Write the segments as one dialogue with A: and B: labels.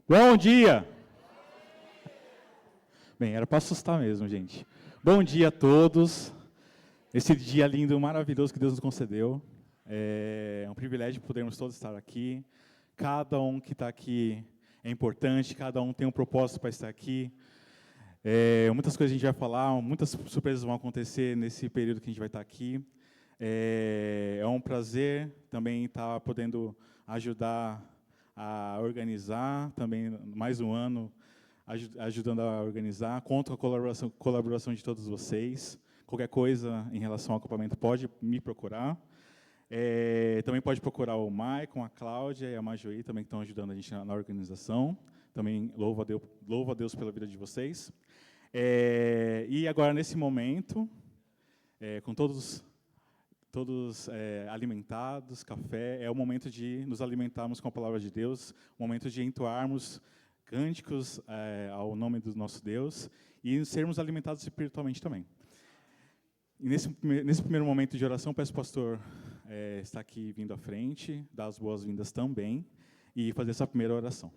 A: Bom dia! Bem, era para assustar mesmo, gente. Bom dia a todos. Esse dia lindo, maravilhoso que Deus nos concedeu. É um privilégio podermos todos estar aqui. Cada um que está aqui é importante, cada um tem um propósito para estar aqui. Muitas coisas a gente vai falar, muitas surpresas vão acontecer nesse período que a gente vai estar aqui. É um prazer também estar podendo ajudar a organizar, também mais um ano ajudando a organizar. Conto com a colaboração de todos vocês. Qualquer coisa em relação ao acampamento pode me procurar. Também pode procurar o Maicon, a Cláudia e a Majoí, também que estão ajudando a gente na organização. Também louvo a Deus pela vida de vocês. E agora, nesse momento, com todos alimentados, café, é o momento de nos alimentarmos com a palavra de Deus, o momento de entoarmos cânticos ao nome do nosso Deus e sermos alimentados espiritualmente também. E nesse primeiro momento de oração, peço ao pastor estar aqui vindo à frente, dar as boas-vindas também e fazer essa primeira oração.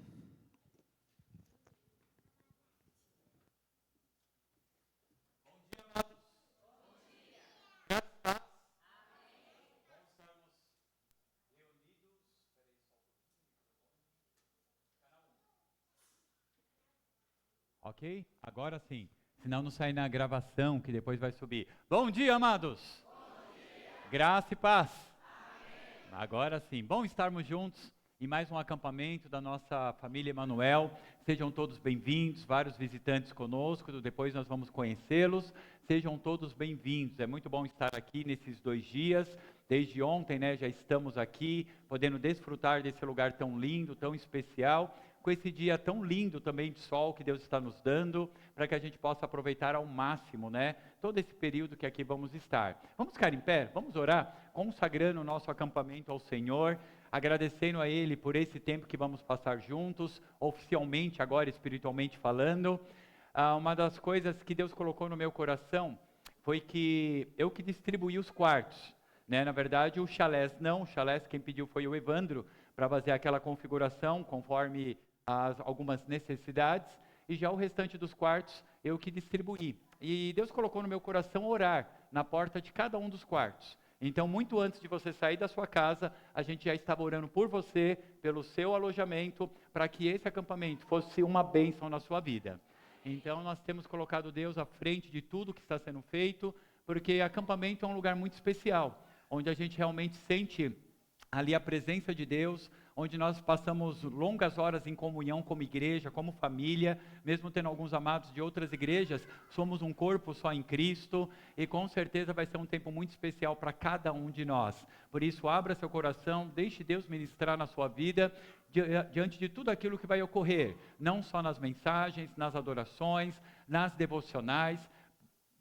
B: Ok? Agora sim. Senão não sai na gravação, que depois vai subir. Bom dia, amados! Bom dia. Graça e paz! Amém. Agora sim. Bom estarmos juntos em mais um acampamento da nossa família Emanuel. Sejam todos bem-vindos, vários visitantes conosco, depois nós vamos conhecê-los. Sejam todos bem-vindos. É muito bom estar aqui nesses 2 dias. Desde ontem, já estamos aqui, podendo desfrutar desse lugar tão lindo, tão especial, com esse dia tão lindo também de sol que Deus está nos dando, para que a gente possa aproveitar ao máximo, todo esse período que aqui vamos estar. Vamos ficar em pé? Vamos orar? Consagrando o nosso acampamento ao Senhor, agradecendo a Ele por esse tempo que vamos passar juntos, oficialmente agora, espiritualmente falando. Uma das coisas que Deus colocou no meu coração foi que eu que distribuí os quartos. Na verdade, o chalés quem pediu foi o Evandro, para fazer aquela configuração conforme algumas necessidades, e já o restante dos quartos eu que distribuí. E Deus colocou no meu coração orar na porta de cada um dos quartos. Então, muito antes de você sair da sua casa, a gente já estava orando por você, pelo seu alojamento, para que esse acampamento fosse uma bênção na sua vida. Então, nós temos colocado Deus à frente de tudo que está sendo feito, porque acampamento é um lugar muito especial, onde a gente realmente sente ali a presença de Deus, onde nós passamos longas horas em comunhão como igreja, como família, mesmo tendo alguns amados de outras igrejas, somos um corpo só em Cristo, e com certeza vai ser um tempo muito especial para cada um de nós. Por isso, abra seu coração, deixe Deus ministrar na sua vida, diante de tudo aquilo que vai ocorrer, não só nas mensagens, nas adorações, nas devocionais.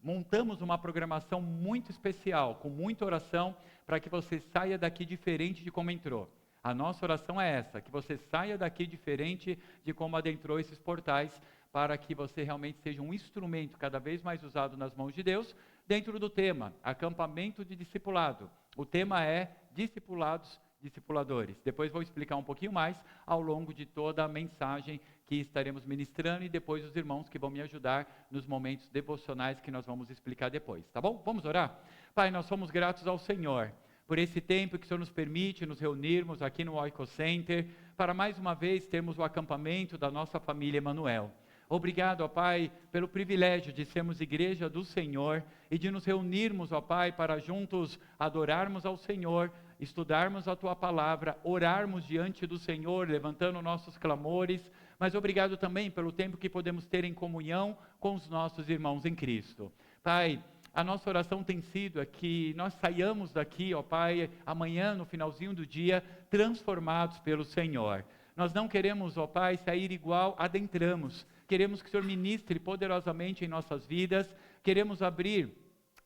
B: Montamos uma programação muito especial, com muita oração, para que você saia daqui diferente de como entrou. A nossa oração é essa, que você saia daqui diferente de como adentrou esses portais, para que você realmente seja um instrumento cada vez mais usado nas mãos de Deus, dentro do tema, acampamento de discipulado. O tema é discipulados, discipuladores. Depois vou explicar um pouquinho mais ao longo de toda a mensagem que estaremos ministrando, e depois os irmãos que vão me ajudar nos momentos devocionais que nós vamos explicar depois, tá bom? Vamos orar? Pai, nós somos gratos ao Senhor por esse tempo que o Senhor nos permite nos reunirmos aqui no Oiko Center, para mais uma vez termos o acampamento da nossa família Emanuel. Obrigado, ó Pai, pelo privilégio de sermos igreja do Senhor e de nos reunirmos, ó Pai, para juntos adorarmos ao Senhor, estudarmos a Tua palavra, orarmos diante do Senhor, levantando nossos clamores, mas obrigado também pelo tempo que podemos ter em comunhão com os nossos irmãos em Cristo. Pai, a nossa oração tem sido que nós saiamos daqui, ó Pai, amanhã, no finalzinho do dia, transformados pelo Senhor. Nós não queremos, ó Pai, sair igual adentramos. Queremos que o Senhor ministre poderosamente em nossas vidas. Queremos abrir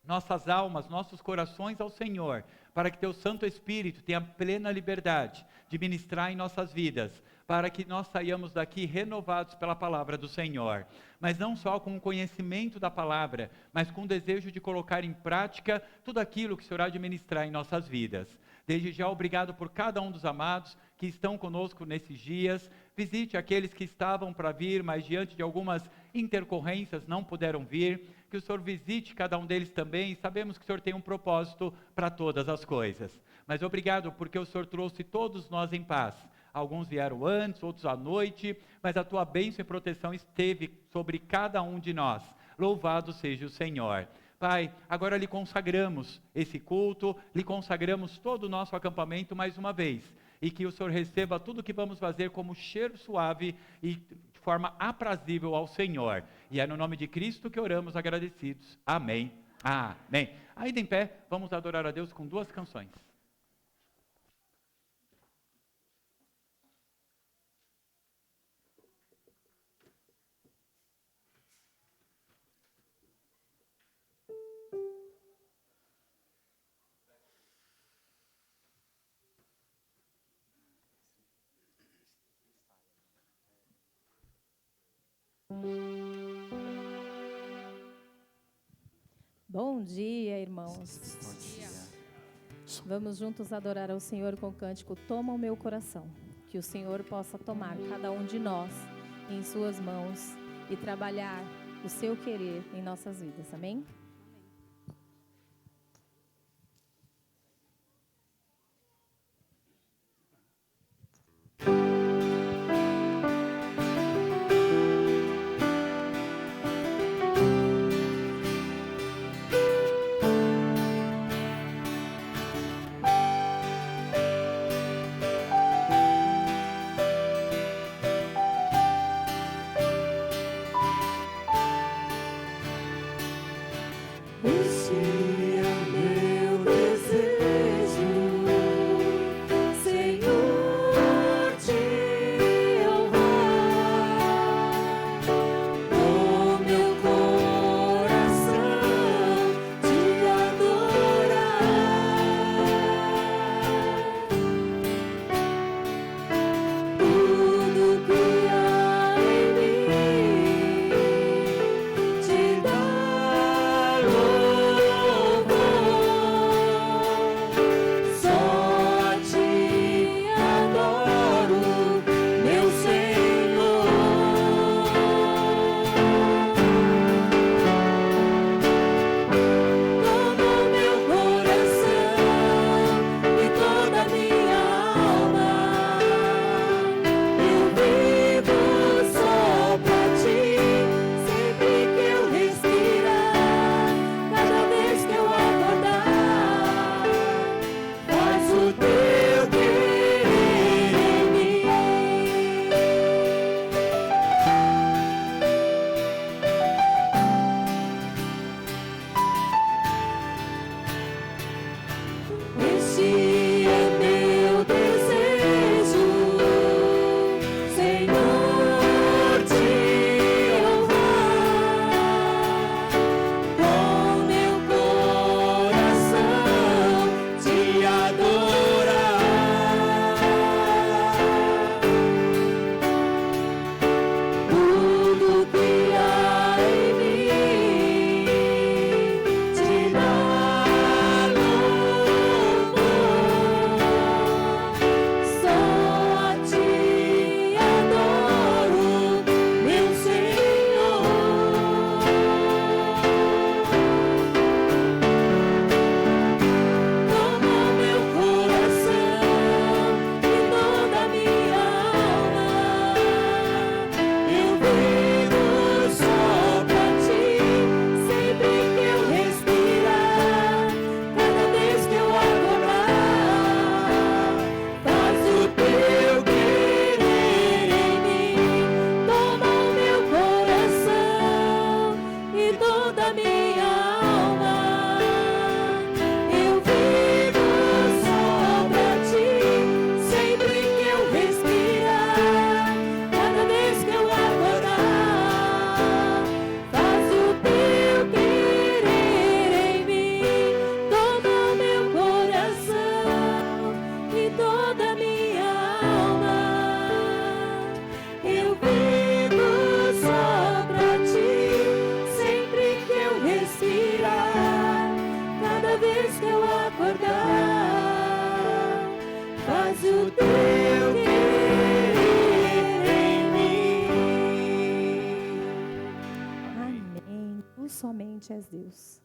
B: nossas almas, nossos corações ao Senhor, para que Teu Santo Espírito tenha plena liberdade de ministrar em nossas vidas, para que nós saiamos daqui renovados pela palavra do Senhor, mas não só com o conhecimento da palavra, mas com o desejo de colocar em prática tudo aquilo que o Senhor há de ministrar em nossas vidas. Desde já, obrigado por cada um dos amados que estão conosco nesses dias. Visite aqueles que estavam para vir, mas diante de algumas intercorrências não puderam vir. Que o Senhor visite cada um deles também. Sabemos que o Senhor tem um propósito para todas as coisas. Mas obrigado porque o Senhor trouxe todos nós em paz. Alguns vieram antes, outros à noite, mas a tua bênção e proteção esteve sobre cada um de nós. Louvado seja o Senhor. Pai, agora lhe consagramos esse culto, lhe consagramos todo o nosso acampamento mais uma vez. E que o Senhor receba tudo o que vamos fazer como cheiro suave e de forma aprazível ao Senhor. E é no nome de Cristo que oramos agradecidos. Amém. Amém. Ainda em pé, vamos adorar a Deus com 2 canções.
C: Bom dia, irmãos.
A: Bom dia.
C: Vamos juntos adorar ao Senhor com o cântico Toma o Meu Coração. Que o Senhor possa tomar cada um de nós em suas mãos e trabalhar o seu querer em nossas vidas. Amém? somente és Deus.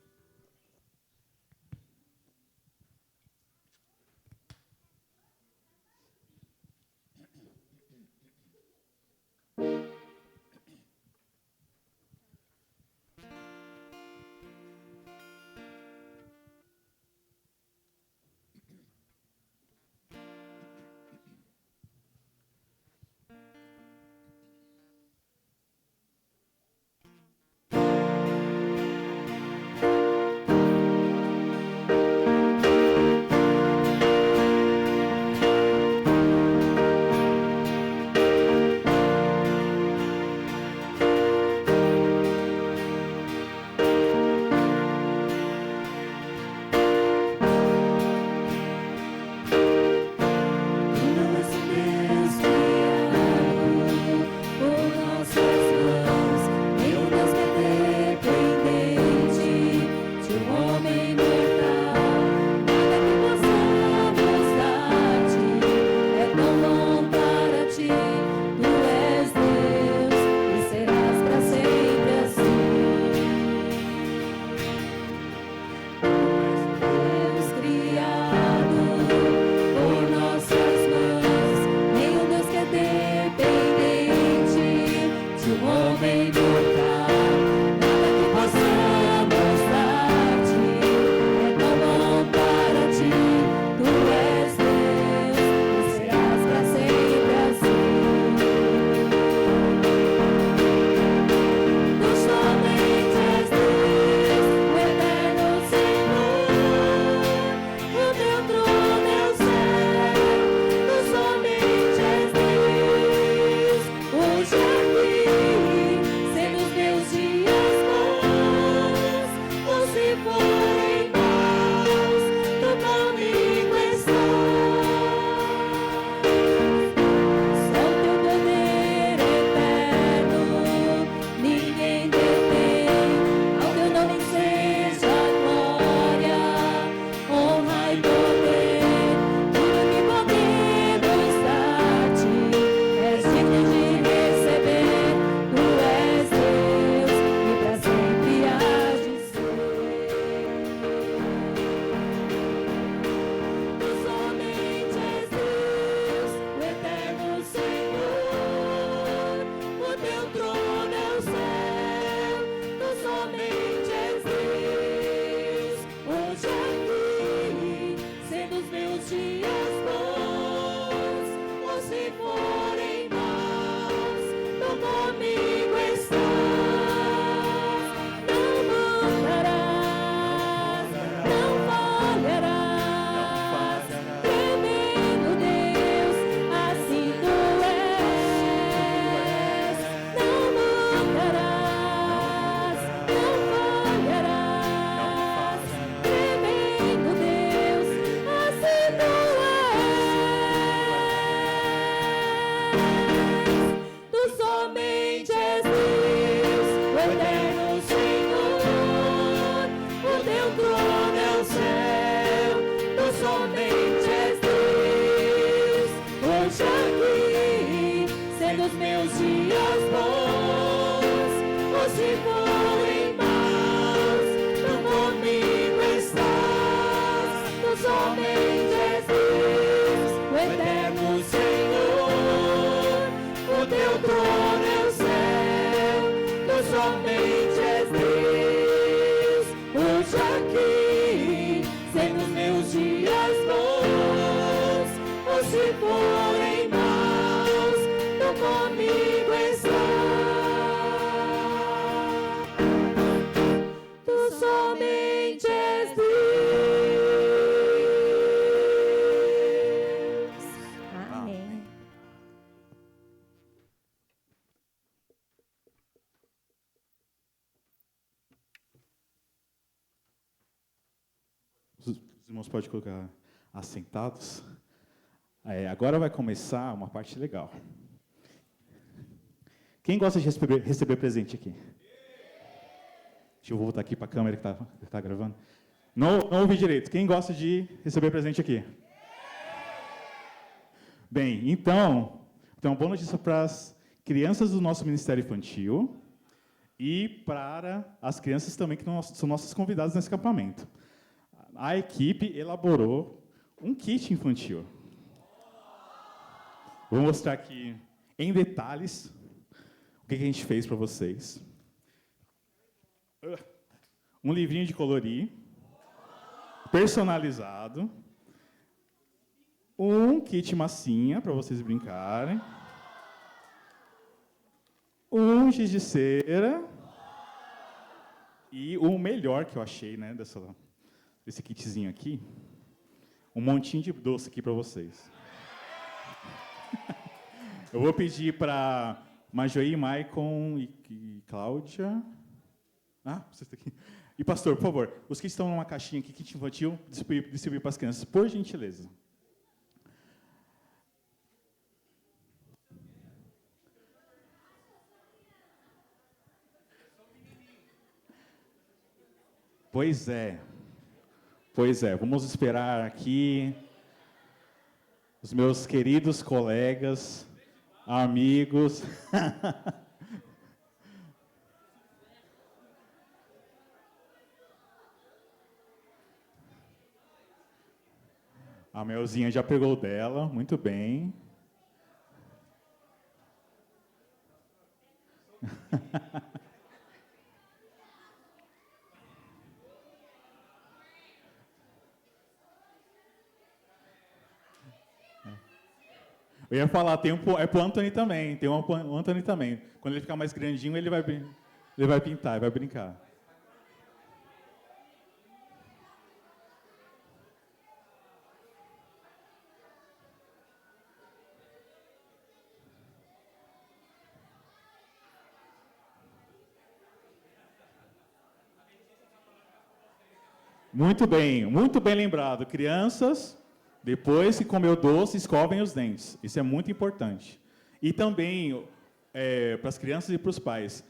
A: Os irmãos podem colocar assentados. Agora vai começar uma parte legal. Quem gosta de receber presente aqui? Deixa eu voltar aqui para a câmera que está gravando. Não ouvi direito. Quem gosta de receber presente aqui? Bem, então, tem uma boa notícia para as crianças do nosso Ministério Infantil. e para as crianças também, que são nossas convidadas nesse acampamento. A equipe elaborou um kit infantil. Vou mostrar aqui em detalhes o que a gente fez para vocês. Um livrinho de colorir, personalizado, um kit massinha para vocês brincarem, um giz de cera e o melhor que eu achei, né, desse kitzinho aqui, um montinho de doce aqui para vocês. Eu vou pedir para Majoí, Maicon e Cláudia. Vocês estão aqui. E, pastor, por favor, os que estão numa caixinha aqui, kit infantil, distribuir para as crianças, por gentileza. Pois é. Vamos esperar aqui os meus queridos colegas, amigos. A Melzinha já pegou o dela, muito bem. Eu ia falar, é pro Anthony também, tem um Anthony também. Quando ele ficar mais grandinho, ele vai pintar, vai brincar. Muito bem lembrado. Crianças, depois que comeu doce, escovem os dentes. Isso é muito importante. E também, para as crianças e para os pais,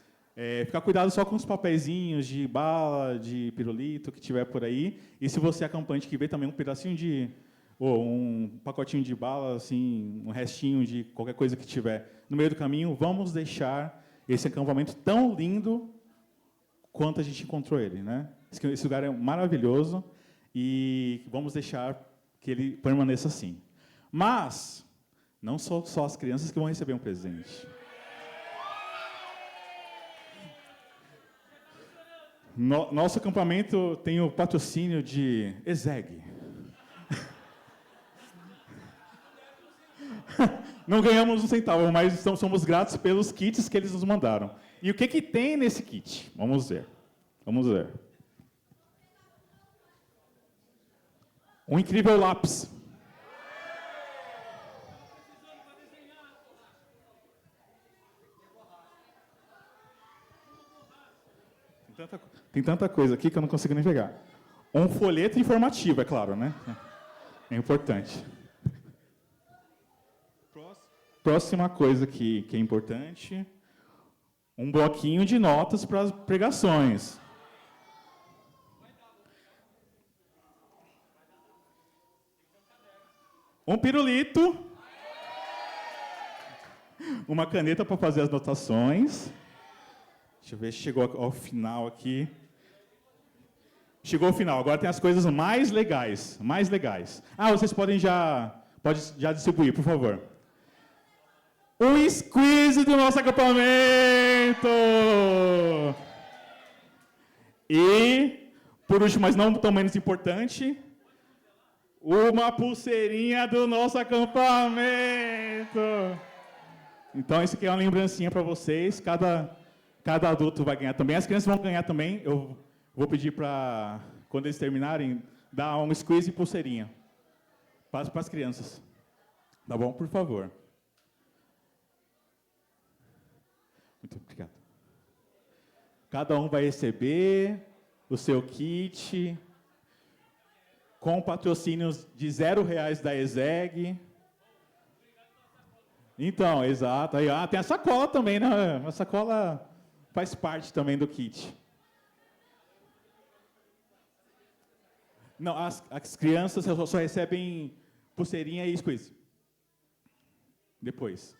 A: ficar cuidado só com os papeizinhos de bala, de pirulito que tiver por aí. E se você é acampante que vê também um pedacinho ou um pacotinho de bala, assim, um restinho de qualquer coisa que tiver no meio do caminho, vamos deixar esse acampamento tão lindo quanto a gente encontrou ele, né? Esse lugar é maravilhoso e vamos deixar que ele permaneça assim. Mas não só as crianças que vão receber um presente. Nosso acampamento tem o patrocínio de ESEG. Não ganhamos um centavo, mas somos gratos pelos kits que eles nos mandaram. E o que tem nesse kit? Vamos ver. Um incrível lápis. Tem tanta coisa aqui que eu não consigo nem pegar. Um folheto informativo, é claro, né? É importante. Próxima coisa que é importante. Um bloquinho de notas para as pregações. Um pirulito. Uma caneta para fazer as anotações. Deixa eu ver se chegou ao final aqui. Chegou ao final. Agora tem as coisas mais legais. Vocês podem já distribuir, por favor. Um squeeze do nosso acampamento! E, por último, mas não tão menos importante, uma pulseirinha do nosso acampamento! Então, isso aqui é uma lembrancinha para vocês. Cada adulto vai ganhar também. As crianças vão ganhar também. Eu vou pedir para, quando eles terminarem, dar um squeeze e pulseirinha. Para as crianças. Tá bom? Por favor. Muito obrigado. Cada um vai receber o seu kit com patrocínios de R$0 da ESEG. Então, exato. Aí, tem a sacola também, né? A sacola faz parte também do kit. Não, as crianças só recebem pulseirinha e squeeze. Depois.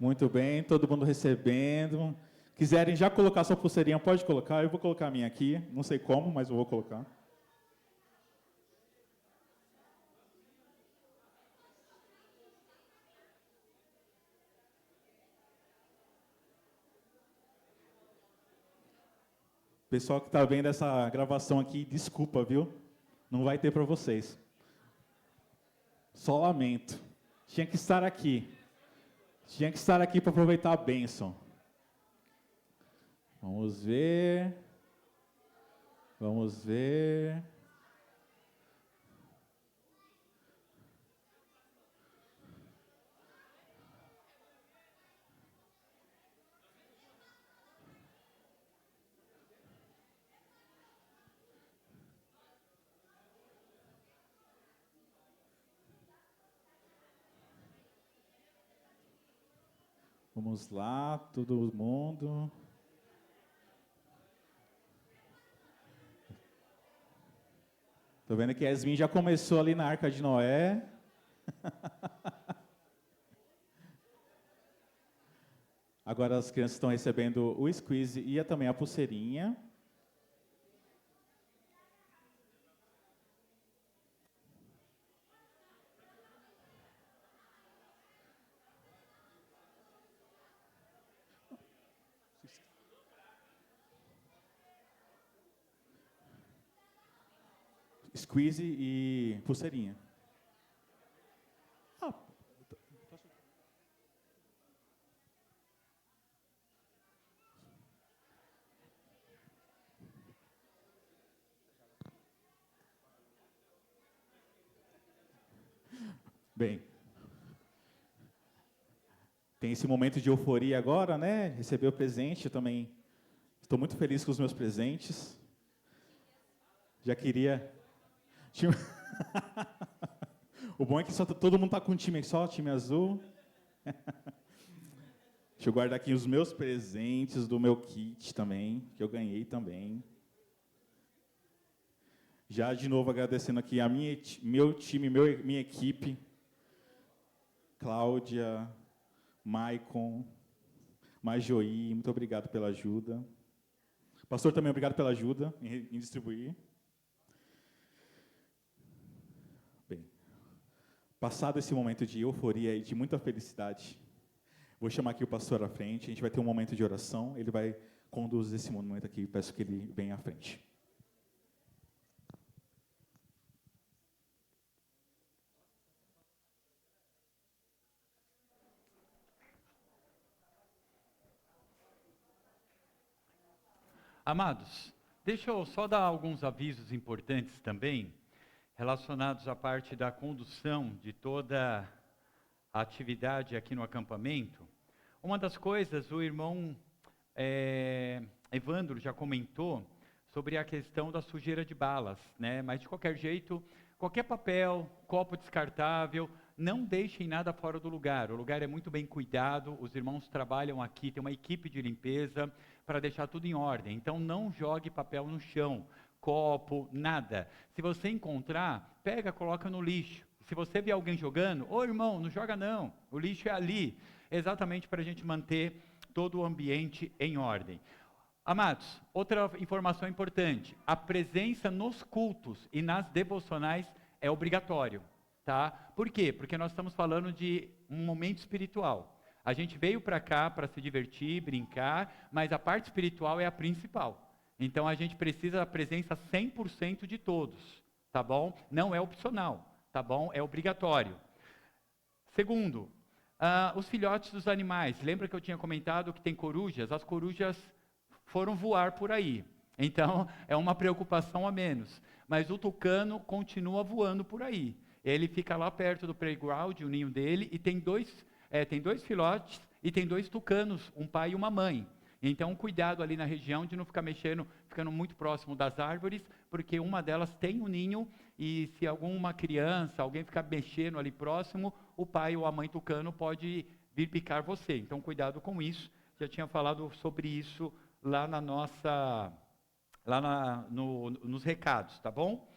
A: Muito bem, todo mundo recebendo. Quiserem já colocar sua pulseirinha, pode colocar. Eu vou colocar a minha aqui. Não sei como, mas eu vou colocar. Pessoal que está vendo essa gravação aqui, desculpa, viu? Não vai ter para vocês. Só lamento. Tinha que estar aqui. Tinha que estar aqui para aproveitar a bênção. Vamos ver. Vamos ver. Vamos lá, todo mundo. Estou vendo que a Yasmin já começou ali na Arca de Noé. Agora as crianças estão recebendo o squeeze e também a pulseirinha. Squeeze e pulseirinha. Bem, tem esse momento de euforia agora, né? Receber o presente, eu também estou muito feliz com os meus presentes. Já queria... O bom é que todo mundo está com um time só, time azul. Deixa eu guardar aqui os meus presentes do meu kit também, que eu ganhei também. Já de novo agradecendo aqui a meu time, minha equipe. Cláudia, Maicon, Majoí, muito obrigado pela ajuda. Pastor, também obrigado pela ajuda em distribuir. Bem, passado esse momento de euforia e de muita felicidade, vou chamar aqui o pastor à frente, a gente vai ter um momento de oração, ele vai conduzir esse momento aqui, peço que ele venha à frente.
B: Amados, deixa eu só dar alguns avisos importantes também, relacionados à parte da condução de toda a atividade aqui no acampamento. Uma das coisas, o irmão Evandro já comentou sobre a questão da sujeira de balas, né? Mas de qualquer jeito, qualquer papel, copo descartável, não deixem nada fora do lugar. O lugar é muito bem cuidado, os irmãos trabalham aqui, tem uma equipe de limpeza para deixar tudo em ordem. Então não jogue papel no chão, copo, nada. Se você encontrar, pega, coloca no lixo. Se você vê alguém jogando, ô irmão, não joga não, o lixo é ali. Exatamente para a gente manter todo o ambiente em ordem. Amados, outra informação importante, a presença nos cultos e nas devocionais é obrigatório, tá? Por quê? Porque nós estamos falando de um momento espiritual. A gente veio para cá para se divertir, brincar, mas a parte espiritual é a principal. Então a gente precisa da presença 100% de todos, tá bom? Não é opcional, tá bom? É obrigatório. Segundo, os filhotes dos animais. Lembra que eu tinha comentado que tem corujas? As corujas foram voar por aí. Então, é uma preocupação a menos. Mas o tucano continua voando por aí. Ele fica lá perto do playground, o ninho dele, e tem dois filhotes e tem 2 tucanos, um pai e uma mãe. Então, cuidado ali na região de não ficar ficando muito próximo das árvores, porque uma delas tem um ninho e se alguma criança, alguém ficar mexendo ali próximo, o pai ou a mãe tucano pode vir picar você. Então, cuidado com isso. Já tinha falado sobre isso lá nos recados, tá bom?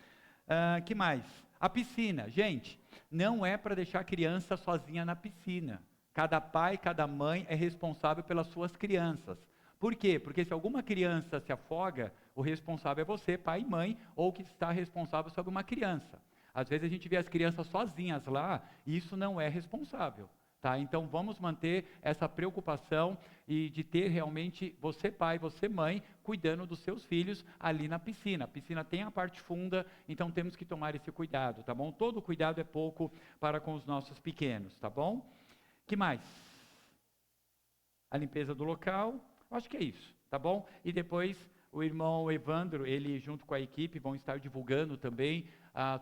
B: Que mais? A piscina. Gente, não é para deixar a criança sozinha na piscina, Cada pai, cada mãe é responsável pelas suas crianças. Por quê? Porque se alguma criança se afoga, o responsável é você, pai e mãe, ou que está responsável sobre uma criança. Às vezes a gente vê as crianças sozinhas lá, e isso não é responsável. Tá? Então vamos manter essa preocupação e de ter realmente você pai, você mãe, cuidando dos seus filhos ali na piscina. A piscina tem a parte funda, então temos que tomar esse cuidado, tá bom? Todo cuidado é pouco para com os nossos pequenos, tá bom? Que mais? A limpeza do local, acho que é isso, tá bom? E depois o irmão Evandro, ele junto com a equipe vão estar divulgando também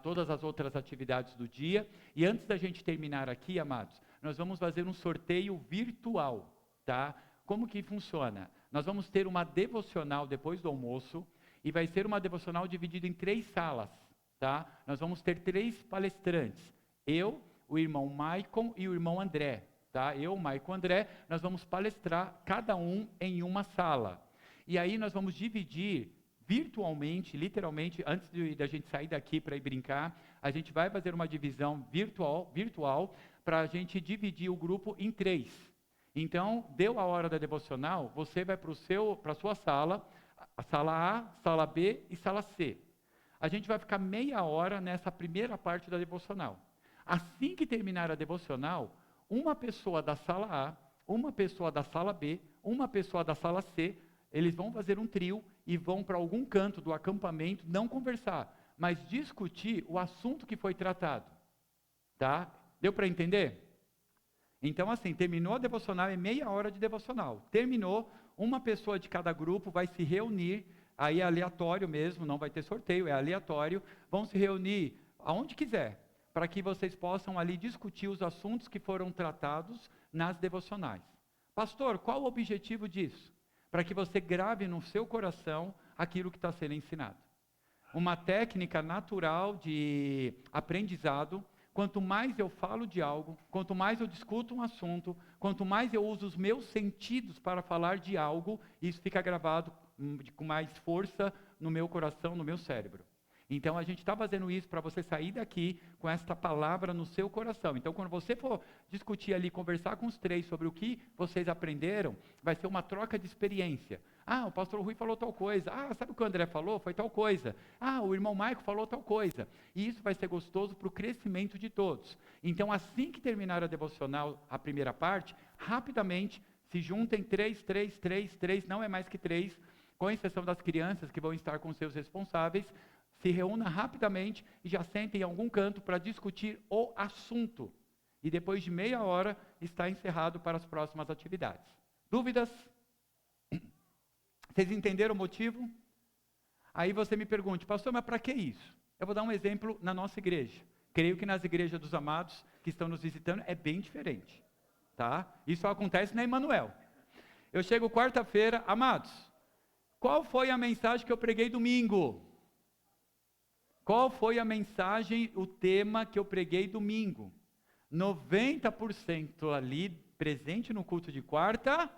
B: todas as outras atividades do dia. E antes da gente terminar aqui, amados, nós vamos fazer um sorteio virtual, tá? Como que funciona? Nós vamos ter uma devocional depois do almoço, e vai ser uma devocional dividida em 3 salas, tá? Nós vamos ter 3 palestrantes, eu, o irmão Maicon e o irmão André, tá? Eu, Maicon e André, nós vamos palestrar cada um em uma sala. E aí nós vamos dividir virtualmente, literalmente, antes da gente sair daqui para ir brincar, a gente vai fazer uma divisão virtual para a gente dividir o grupo em 3. Então, deu a hora da devocional, você vai para a sua sala, a sala A, sala B e sala C. A gente vai ficar meia hora nessa primeira parte da devocional. Assim que terminar a devocional, uma pessoa da sala A, uma pessoa da sala B, uma pessoa da sala C, eles vão fazer um trio e vão para algum canto do acampamento, não conversar, mas discutir o assunto que foi tratado. Tá? Deu para entender? Então, assim, terminou a devocional, é meia hora de devocional. Terminou, uma pessoa de cada grupo vai se reunir, aí é aleatório mesmo, não vai ter sorteio, é aleatório, vão se reunir aonde quiser, para que vocês possam ali discutir os assuntos que foram tratados nas devocionais. Pastor, qual o objetivo disso? Para que você grave no seu coração aquilo que está sendo ensinado. Uma técnica natural de aprendizado. Quanto mais eu falo de algo, quanto mais eu discuto um assunto, quanto mais eu uso os meus sentidos para falar de algo, isso fica gravado com mais força no meu coração, no meu cérebro. Então a gente está fazendo isso para você sair daqui com esta palavra no seu coração. Então quando você for discutir ali, conversar com os 3 sobre o que vocês aprenderam, vai ser uma troca de experiência. Ah, o pastor Rui falou tal coisa. Ah, sabe o que o André falou? Foi tal coisa. Ah, o irmão Maico falou tal coisa. E isso vai ser gostoso para o crescimento de todos. Então assim que terminar a devocional, a primeira parte, rapidamente se juntem 3, não é mais que 3, com exceção das crianças que vão estar com seus responsáveis. Se reúna rapidamente e já sentem em algum canto para discutir o assunto. E depois de meia hora está encerrado para as próximas atividades. Dúvidas? Vocês entenderam o motivo? Aí você me pergunte, pastor, mas para que isso? Eu vou dar um exemplo na nossa igreja. Creio que nas igrejas dos amados que estão nos visitando é bem diferente. Tá? Isso acontece na Emanuel. Eu chego quarta-feira, amados, qual foi a mensagem que eu preguei domingo? Qual foi a mensagem, o tema que eu preguei domingo? 90% ali, presente no culto de quarta,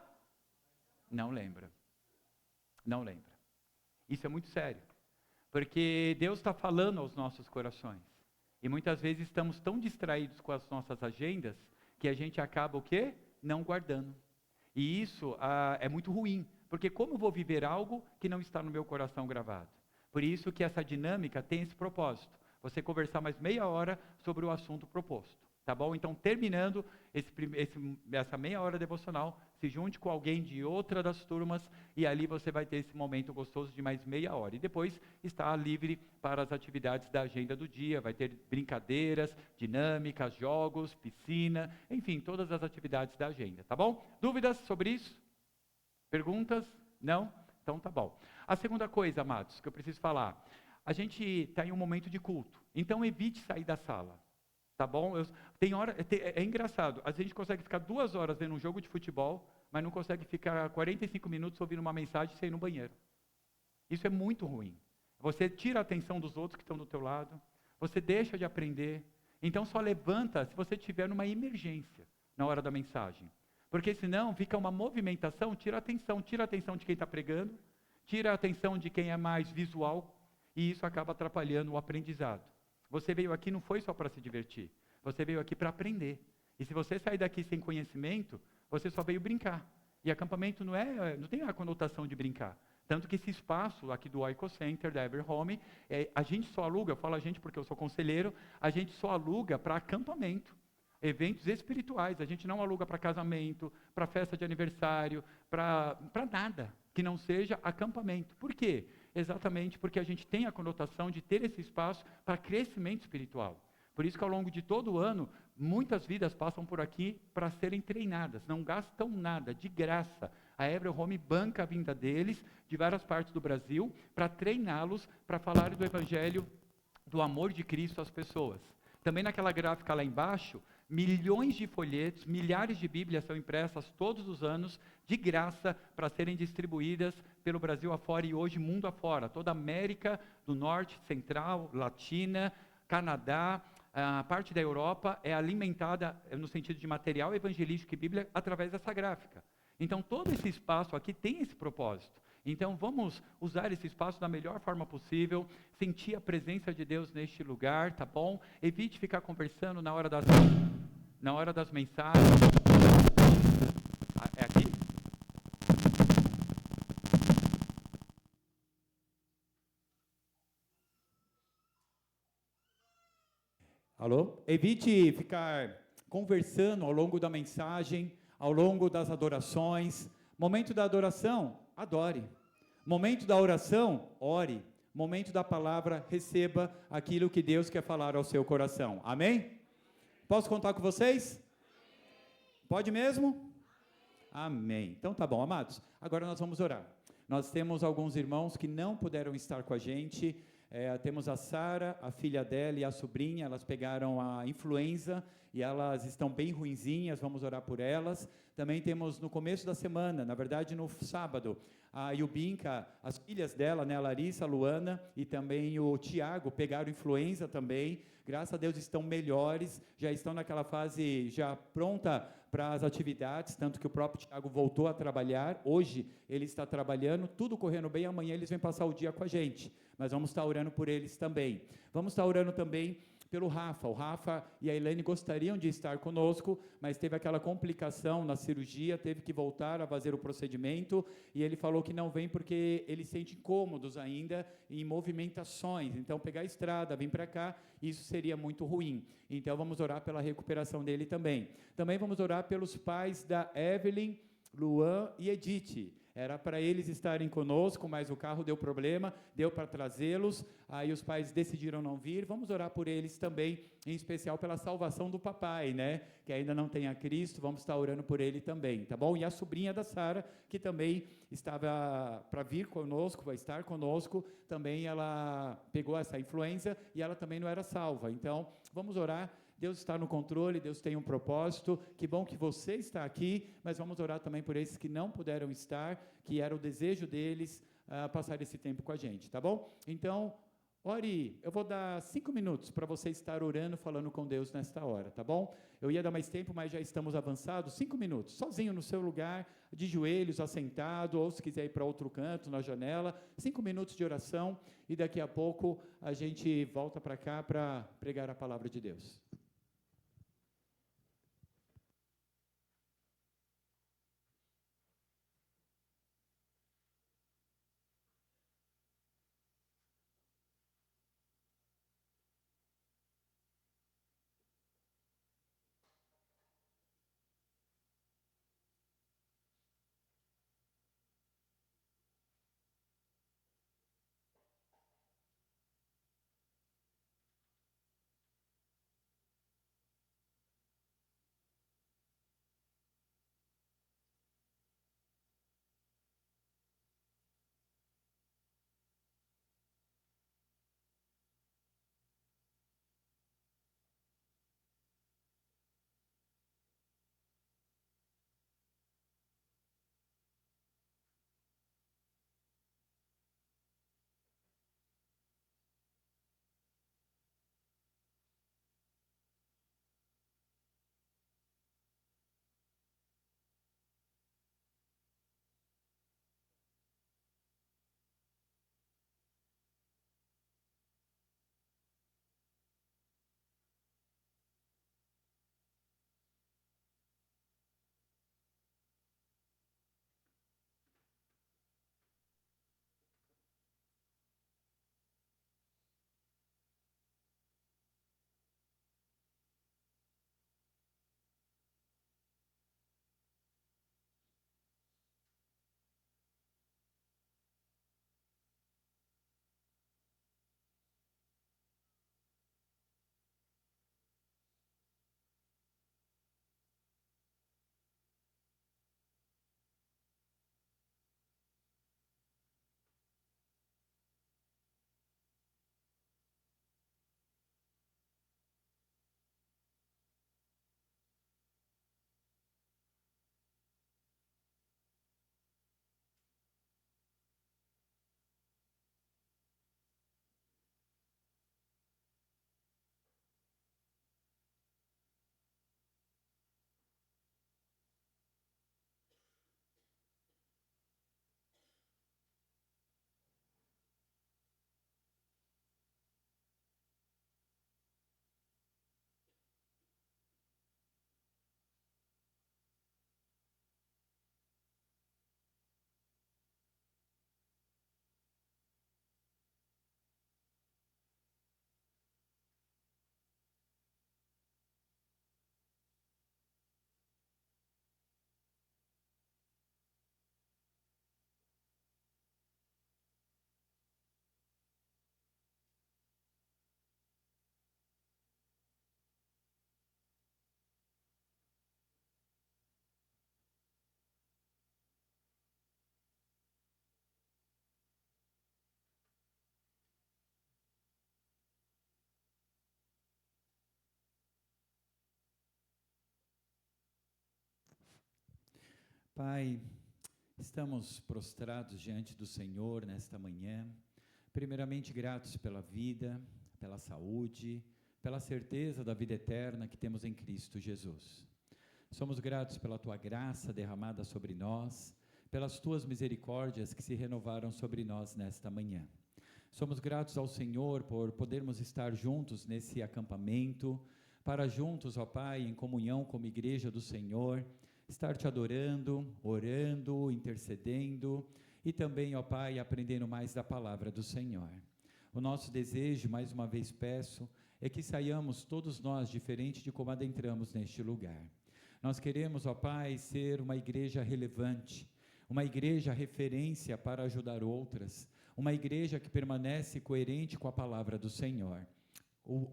B: não lembra. Não lembra. Isso é muito sério. Porque Deus está falando aos nossos corações. E muitas vezes estamos tão distraídos com as nossas agendas, que a gente acaba o quê? Não guardando. E isso é muito ruim. Porque como eu vou viver algo que não está no meu coração gravado? Por isso que essa dinâmica tem esse propósito. Você conversar mais meia hora sobre o assunto proposto. Tá bom? Então, terminando essa meia hora devocional, se junte com alguém de outra das turmas e ali você vai ter esse momento gostoso de mais meia hora. E depois está livre para as atividades da agenda do dia, vai ter brincadeiras, dinâmicas, jogos, piscina, enfim, todas as atividades da agenda, tá bom? Dúvidas sobre isso? Perguntas? Não? Então tá bom. A segunda coisa, amados, que eu preciso falar, a gente está em um momento de culto, então evite sair da sala. Tá bom? É engraçado, a gente consegue ficar 2 horas vendo um jogo de futebol, mas não consegue ficar 45 minutos ouvindo uma mensagem sem ir no banheiro. Isso é muito ruim. Você tira a atenção dos outros que estão do teu lado, você deixa de aprender, então só levanta se você estiver numa emergência na hora da mensagem. Porque senão fica uma movimentação, tira a atenção de quem está pregando, tira a atenção de quem é mais visual, e isso acaba atrapalhando o aprendizado. Você veio aqui não foi só para se divertir, você veio aqui para aprender. E se você sair daqui sem conhecimento, você só veio brincar. E acampamento não tem a conotação de brincar. Tanto que esse espaço aqui do Oiko Center, da Ever Home, a gente só aluga, eu falo a gente porque eu sou conselheiro, a gente só aluga para acampamento, eventos espirituais. A gente não aluga para casamento, para festa de aniversário, para nada que não seja acampamento. Por quê? Exatamente porque a gente tem a conotação de ter esse espaço para crescimento espiritual. Por isso que ao longo de todo o ano, muitas vidas passam por aqui para serem treinadas, não gastam nada, de graça. A Ever Home banca a vinda deles de várias partes do Brasil para treiná-los para falar do Evangelho, do amor de Cristo às pessoas. Também naquela gráfica lá embaixo, milhões de folhetos, milhares de Bíblias são impressas todos os anos, de graça, para serem distribuídas pelo Brasil afora e hoje mundo afora. Toda a América do Norte, Central, Latina, Canadá, a parte da Europa é alimentada no sentido de material evangelístico e Bíblia através dessa gráfica. Então todo esse espaço aqui tem esse propósito. Então vamos usar esse espaço da melhor forma possível, sentir a presença de Deus neste lugar, tá bom? Evite ficar conversando na hora das mensagens. É aqui?
D: Alô? Evite ficar conversando ao longo da mensagem, ao longo das adorações. Momento da adoração, adore. Momento da oração, ore. Momento da palavra, receba aquilo que Deus quer falar ao seu coração. Amém? Posso contar com vocês? Pode mesmo? Amém. Então tá bom, amados. Agora nós vamos orar. Nós temos alguns irmãos que não puderam estar com a gente. Temos a Sara, a filha dela e a sobrinha, elas pegaram a influenza e elas estão bem ruinzinhas, vamos orar por elas. Também temos no começo da semana, na verdade no sábado, a Yubinka, as filhas dela, né, a Larissa, a Luana e também o Tiago pegaram influenza também. Graças a Deus estão melhores, já estão naquela fase já pronta para as atividades, tanto que o próprio Tiago voltou a trabalhar, hoje ele está trabalhando, tudo correndo bem, amanhã eles vêm passar o dia com a gente, mas vamos estar orando por eles também. Vamos estar orando também pelo Rafa. O Rafa e a Elaine gostariam de estar conosco, mas teve aquela complicação na cirurgia, teve que voltar a fazer o procedimento, e ele falou que não vem porque ele sente incômodos ainda em movimentações, então pegar a estrada, vir para cá, isso seria muito ruim. Então vamos orar pela recuperação dele também. Também vamos orar pelos pais da Evelyn, Luan e Edith. Era para eles estarem conosco, mas o carro deu problema, deu para trazê-los, aí os pais decidiram não vir. Vamos orar por eles também, em especial pela salvação do papai, né? Que ainda não tem a Cristo, vamos estar orando por ele também, tá bom? E a sobrinha da Sara, que também estava para vir conosco, vai estar conosco, também ela pegou essa influenza e ela também não era salva. Então, vamos orar. Deus está no controle, Deus tem um propósito, que bom que você está aqui, mas vamos orar também por esses que não puderam estar, que era o desejo deles passar esse tempo com a gente, tá bom? Então, ore, eu vou dar 5 minutos para você estar orando, falando com Deus nesta hora, tá bom? Eu ia dar mais tempo, mas já estamos avançados, 5 minutos, sozinho no seu lugar, de joelhos, assentado, ou se quiser ir para outro canto, na janela, 5 minutos de oração, e daqui a pouco a gente volta para cá para pregar a palavra de Deus. Pai, estamos prostrados diante do Senhor nesta manhã, primeiramente gratos pela vida, pela saúde, pela certeza da vida eterna que temos em Cristo Jesus. Somos gratos pela Tua graça derramada sobre nós, pelas Tuas misericórdias que se renovaram sobre nós nesta manhã. Somos gratos ao Senhor por podermos estar juntos nesse acampamento, para juntos, ó Pai, em comunhão como igreja do Senhor, estar Te adorando, orando, intercedendo e também, ó Pai, aprendendo mais da palavra do Senhor. O nosso desejo, mais uma vez peço, é que saiamos todos nós diferente de como adentramos neste lugar. Nós queremos, ó Pai, ser uma igreja relevante, uma igreja referência para ajudar outras, uma igreja que permanece coerente com a palavra do Senhor,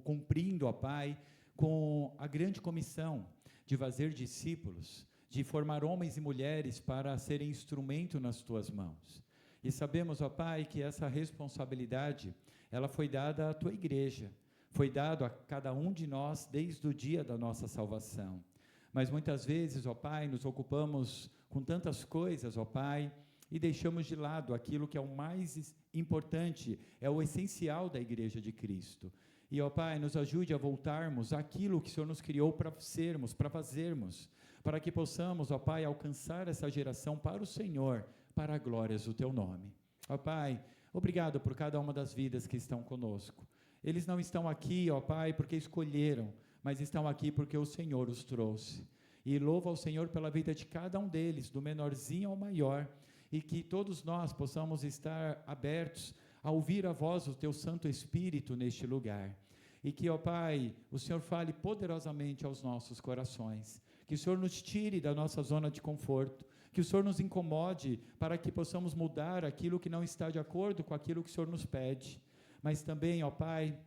D: cumprindo, ó Pai, com a grande comissão de fazer discípulos, de formar homens e mulheres para serem instrumento nas Tuas mãos. E sabemos, ó Pai, que essa responsabilidade, ela foi dada à Tua igreja, foi dado a cada um de nós desde o dia da nossa salvação. Mas muitas vezes, ó Pai, nos ocupamos com tantas coisas, ó Pai, e deixamos de lado aquilo que é o mais importante, é o essencial da igreja de Cristo. E, ó Pai, nos ajude a voltarmos àquilo que o Senhor nos criou para sermos, para fazermos, para que possamos, ó Pai, alcançar essa geração para o Senhor, para a glória do Teu nome. Ó Pai, obrigado por cada uma das vidas que estão conosco. Eles não estão aqui, ó Pai, porque escolheram, mas estão aqui porque o Senhor os trouxe. E louvo ao Senhor pela vida de cada um deles, do menorzinho ao maior, e que todos nós possamos estar abertos a ouvir a voz do Teu Santo Espírito neste lugar. E que, ó Pai, o Senhor fale poderosamente aos nossos corações. Que o Senhor nos tire da nossa zona de conforto, que o Senhor nos incomode para que possamos mudar aquilo que não está de acordo com aquilo que o Senhor nos pede. Mas também, ó Pai,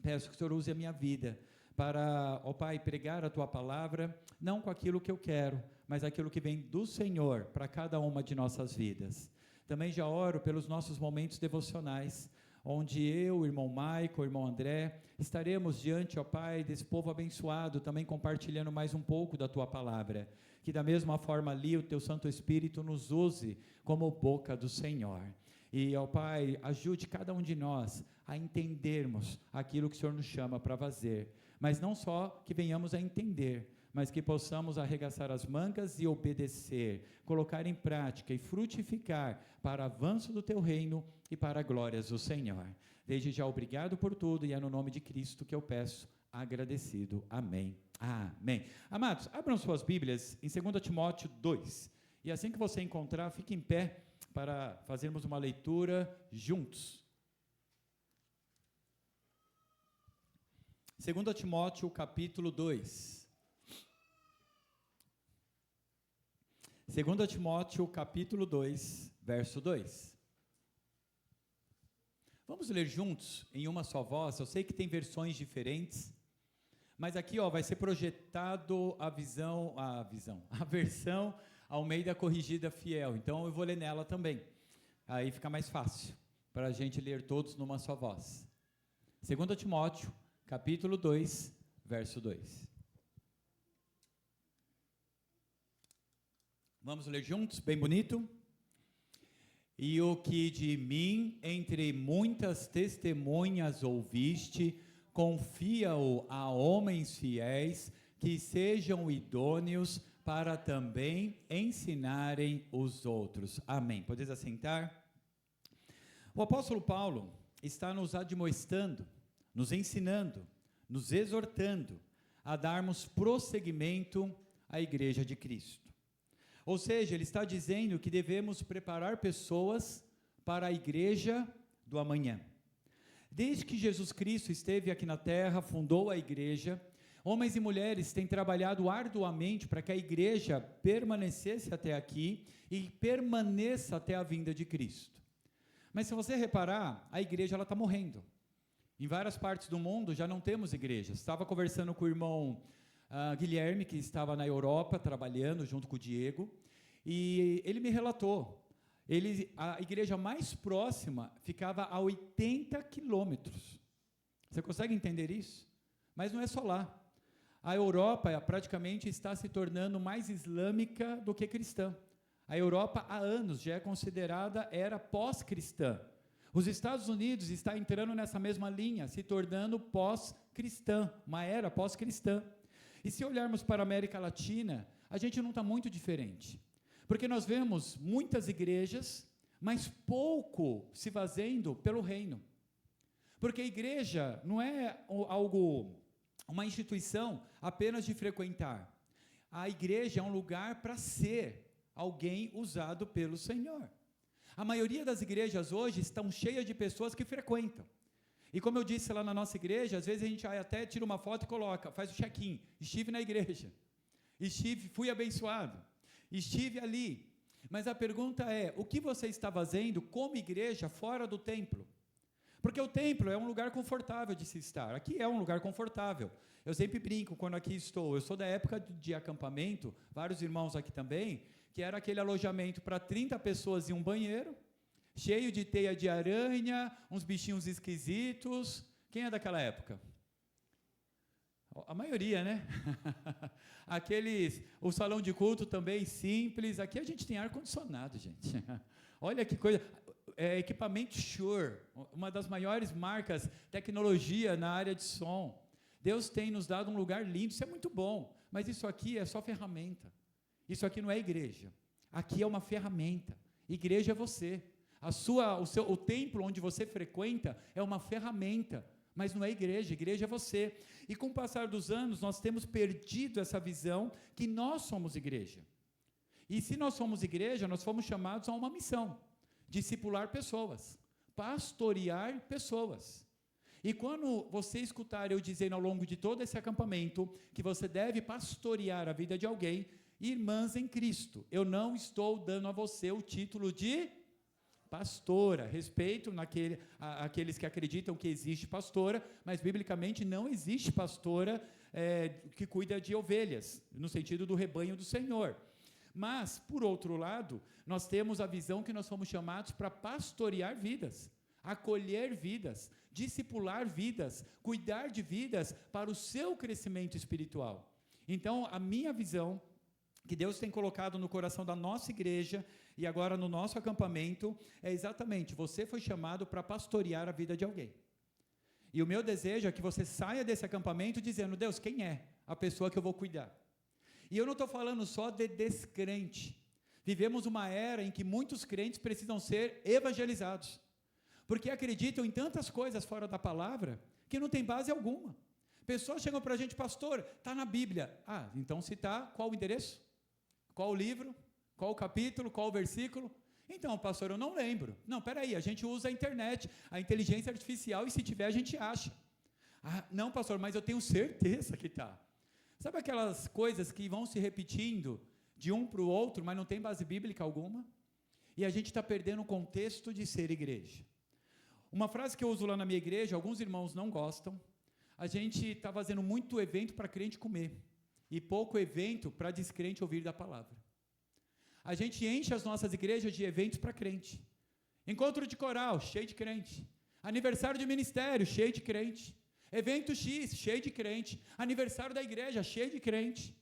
D: peço que o Senhor use a minha vida para, ó Pai, pregar a Tua palavra, não com aquilo que eu quero, mas aquilo que vem do Senhor para cada uma de nossas vidas. Também já oro pelos nossos momentos devocionais, onde eu, o irmão Maico, o irmão André, estaremos diante, ó Pai, desse povo abençoado, também compartilhando mais um pouco da Tua palavra. Que da mesma forma ali o Teu Santo Espírito nos use como boca do Senhor. E, ó Pai, ajude cada um de nós a entendermos aquilo que o Senhor nos chama para fazer. Mas não só que venhamos a entender, mas que possamos arregaçar as mangas e obedecer, colocar em prática e frutificar para avanço do Teu reino e para glórias do Senhor. Desde já, obrigado por tudo, e é no nome de Cristo que eu peço, agradecido. Amém. Amém. Amados, abram suas Bíblias em 2 Timóteo 2, e assim que você encontrar, fique em pé para fazermos uma leitura juntos. 2 Timóteo capítulo 2. 2 Timóteo capítulo 2, verso 2. Vamos ler juntos em uma só voz. Eu sei que tem versões diferentes, mas aqui, ó, vai ser projetado a versão Almeida Corrigida Fiel. Então eu vou ler nela também. Aí fica mais fácil para a gente ler todos numa só voz. 2 Timóteo capítulo 2, verso 2. Vamos ler juntos, bem bonito? E o que de mim, entre muitas testemunhas ouviste, confia-o a homens fiéis, que sejam idôneos para também ensinarem os outros. Amém. Podeis assentar? O apóstolo Paulo está nos admoestando, nos ensinando, nos exortando a darmos prosseguimento à igreja de Cristo. Ou seja, ele está dizendo que devemos preparar pessoas para a igreja do amanhã. Desde que Jesus Cristo esteve aqui na terra, fundou a igreja, homens e mulheres têm trabalhado arduamente para que a igreja permanecesse até aqui e permaneça até a vinda de Cristo. Mas se você reparar, a igreja está morrendo. Em várias partes do mundo já não temos igrejas. Estava conversando com o irmão Guilherme, que estava na Europa trabalhando junto com o Diego, e ele me relatou, a igreja mais próxima ficava a 80 quilômetros. Você consegue entender isso? Mas não é só lá. A Europa praticamente está se tornando mais islâmica do que cristã. A Europa, há anos, já é considerada era pós-cristã. Os Estados Unidos está entrando nessa mesma linha, se tornando pós-cristã, uma era pós-cristã. E se olharmos para a América Latina, a gente não está muito diferente. Porque nós vemos muitas igrejas, mas pouco se fazendo pelo reino. Porque a igreja não é uma instituição apenas de frequentar. A igreja é um lugar para ser alguém usado pelo Senhor. A maioria das igrejas hoje estão cheias de pessoas que frequentam. E como eu disse lá na nossa igreja, às vezes a gente até tira uma foto e coloca, faz o check-in, estive na igreja, fui abençoado, estive ali. Mas a pergunta é, o que você está fazendo como igreja fora do templo? Porque o templo é um lugar confortável de se estar, aqui é um lugar confortável. Eu sempre brinco quando aqui estou, eu sou da época de acampamento, vários irmãos aqui também, que era aquele alojamento para 30 pessoas e um banheiro, cheio de teia de aranha, uns bichinhos esquisitos. Quem é daquela época? A maioria, né? O salão de culto também simples. Aqui a gente tem ar-condicionado, gente. Olha que coisa. Equipamento Shure, uma das maiores marcas, tecnologia na área de som. Deus tem nos dado um lugar lindo, isso é muito bom, mas isso aqui é só ferramenta. Isso aqui não é igreja. Aqui é uma ferramenta. Igreja é você. O templo onde você frequenta é uma ferramenta, mas não é igreja. Igreja é você. E com o passar dos anos, nós temos perdido essa visão que nós somos igreja. E se nós somos igreja, nós fomos chamados a uma missão: discipular pessoas, pastorear pessoas. E quando você escutar eu dizendo ao longo de todo esse acampamento que você deve pastorear a vida de alguém, irmãs em Cristo, eu não estou dando a você o título de pastora. Respeito aqueles que acreditam que existe pastora, mas biblicamente não existe pastora que cuida de ovelhas, no sentido do rebanho do Senhor. Mas, por outro lado, nós temos a visão que nós somos chamados para pastorear vidas, acolher vidas, discipular vidas, cuidar de vidas para o seu crescimento espiritual. Então, a minha visão, que Deus tem colocado no coração da nossa igreja e agora no nosso acampamento, é exatamente, você foi chamado para pastorear a vida de alguém. E o meu desejo é que você saia desse acampamento dizendo: Deus, quem é a pessoa que eu vou cuidar? E eu não estou falando só de descrente. Vivemos uma era em que muitos crentes precisam ser evangelizados, porque acreditam em tantas coisas fora da palavra que não tem base alguma. Pessoas chegam para a gente: pastor, está na Bíblia. Ah, então se está, qual o endereço? Qual o livro? Qual o capítulo? Qual o versículo? Então, pastor, eu não lembro. Não, peraí, a gente usa a internet, a inteligência artificial, e se tiver a gente acha. Ah, não, pastor, mas eu tenho certeza que está. Sabe aquelas coisas que vão se repetindo de um para o outro, mas não tem base bíblica alguma? E a gente está perdendo o contexto de ser igreja. Uma frase que eu uso lá na minha igreja, alguns irmãos não gostam: a gente está fazendo muito evento para crente comer, e pouco evento para descrente ouvir da palavra. A gente enche as nossas igrejas de eventos para crente. Encontro de coral, cheio de crente. Aniversário de ministério, cheio de crente. Evento X, cheio de crente. Aniversário da igreja, cheio de crente.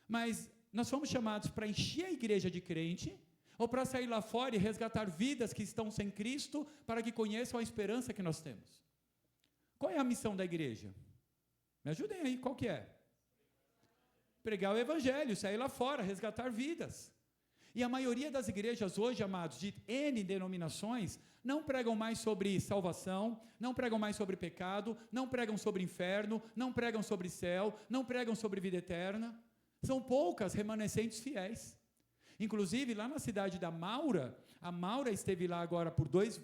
D: Mas nós fomos chamados para encher a igreja de crente, ou para sair lá fora e resgatar vidas que estão sem Cristo, para que conheçam a esperança que nós temos? Qual é a missão da igreja? Me ajudem aí, qual que é? Pregar o evangelho, sair lá fora, resgatar vidas. E a maioria das igrejas hoje, amados, de N denominações, não pregam mais sobre salvação, não pregam mais sobre pecado, não pregam sobre inferno, não pregam sobre céu, não pregam sobre vida eterna. São poucas remanescentes fiéis. Inclusive, lá na cidade da Maura, a Maura esteve lá agora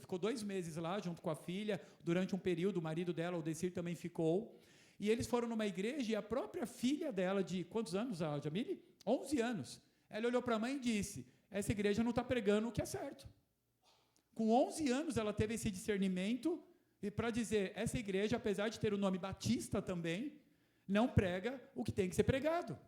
D: ficou 2 meses lá, junto com a filha, durante um período, o marido dela, o Decir, também ficou. E eles foram numa igreja, e a própria filha dela, de quantos anos, a Jamile? 11 anos. Ela olhou para a mãe e disse: essa igreja não está pregando o que é certo. Com 11 anos ela teve esse discernimento, e para dizer, essa igreja, apesar de ter o nome Batista também, não prega o que tem que ser pregado.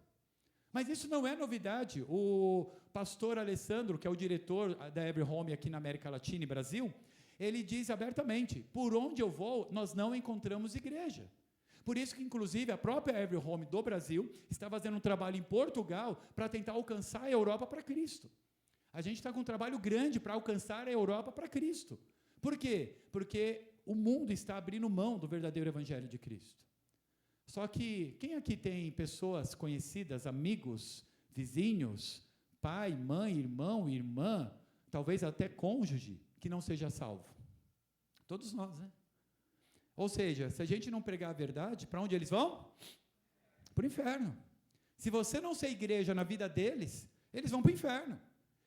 D: Mas isso não é novidade. O pastor Alessandro, que é o diretor da Every Home aqui na América Latina e Brasil, ele diz abertamente: por onde eu vou, nós não encontramos igreja. Por isso que, inclusive, a própria Every Home do Brasil está fazendo um trabalho em Portugal para tentar alcançar a Europa para Cristo. A gente está com um trabalho grande para alcançar a Europa para Cristo. Por quê? Porque o mundo está abrindo mão do verdadeiro evangelho de Cristo. Só que, quem aqui tem pessoas conhecidas, amigos, vizinhos, pai, mãe, irmão, irmã, talvez até cônjuge, que não seja salvo? Todos nós, né? Ou seja, se a gente não pregar a verdade, para onde eles vão? Para o inferno. Se você não ser igreja na vida deles, eles vão para o inferno.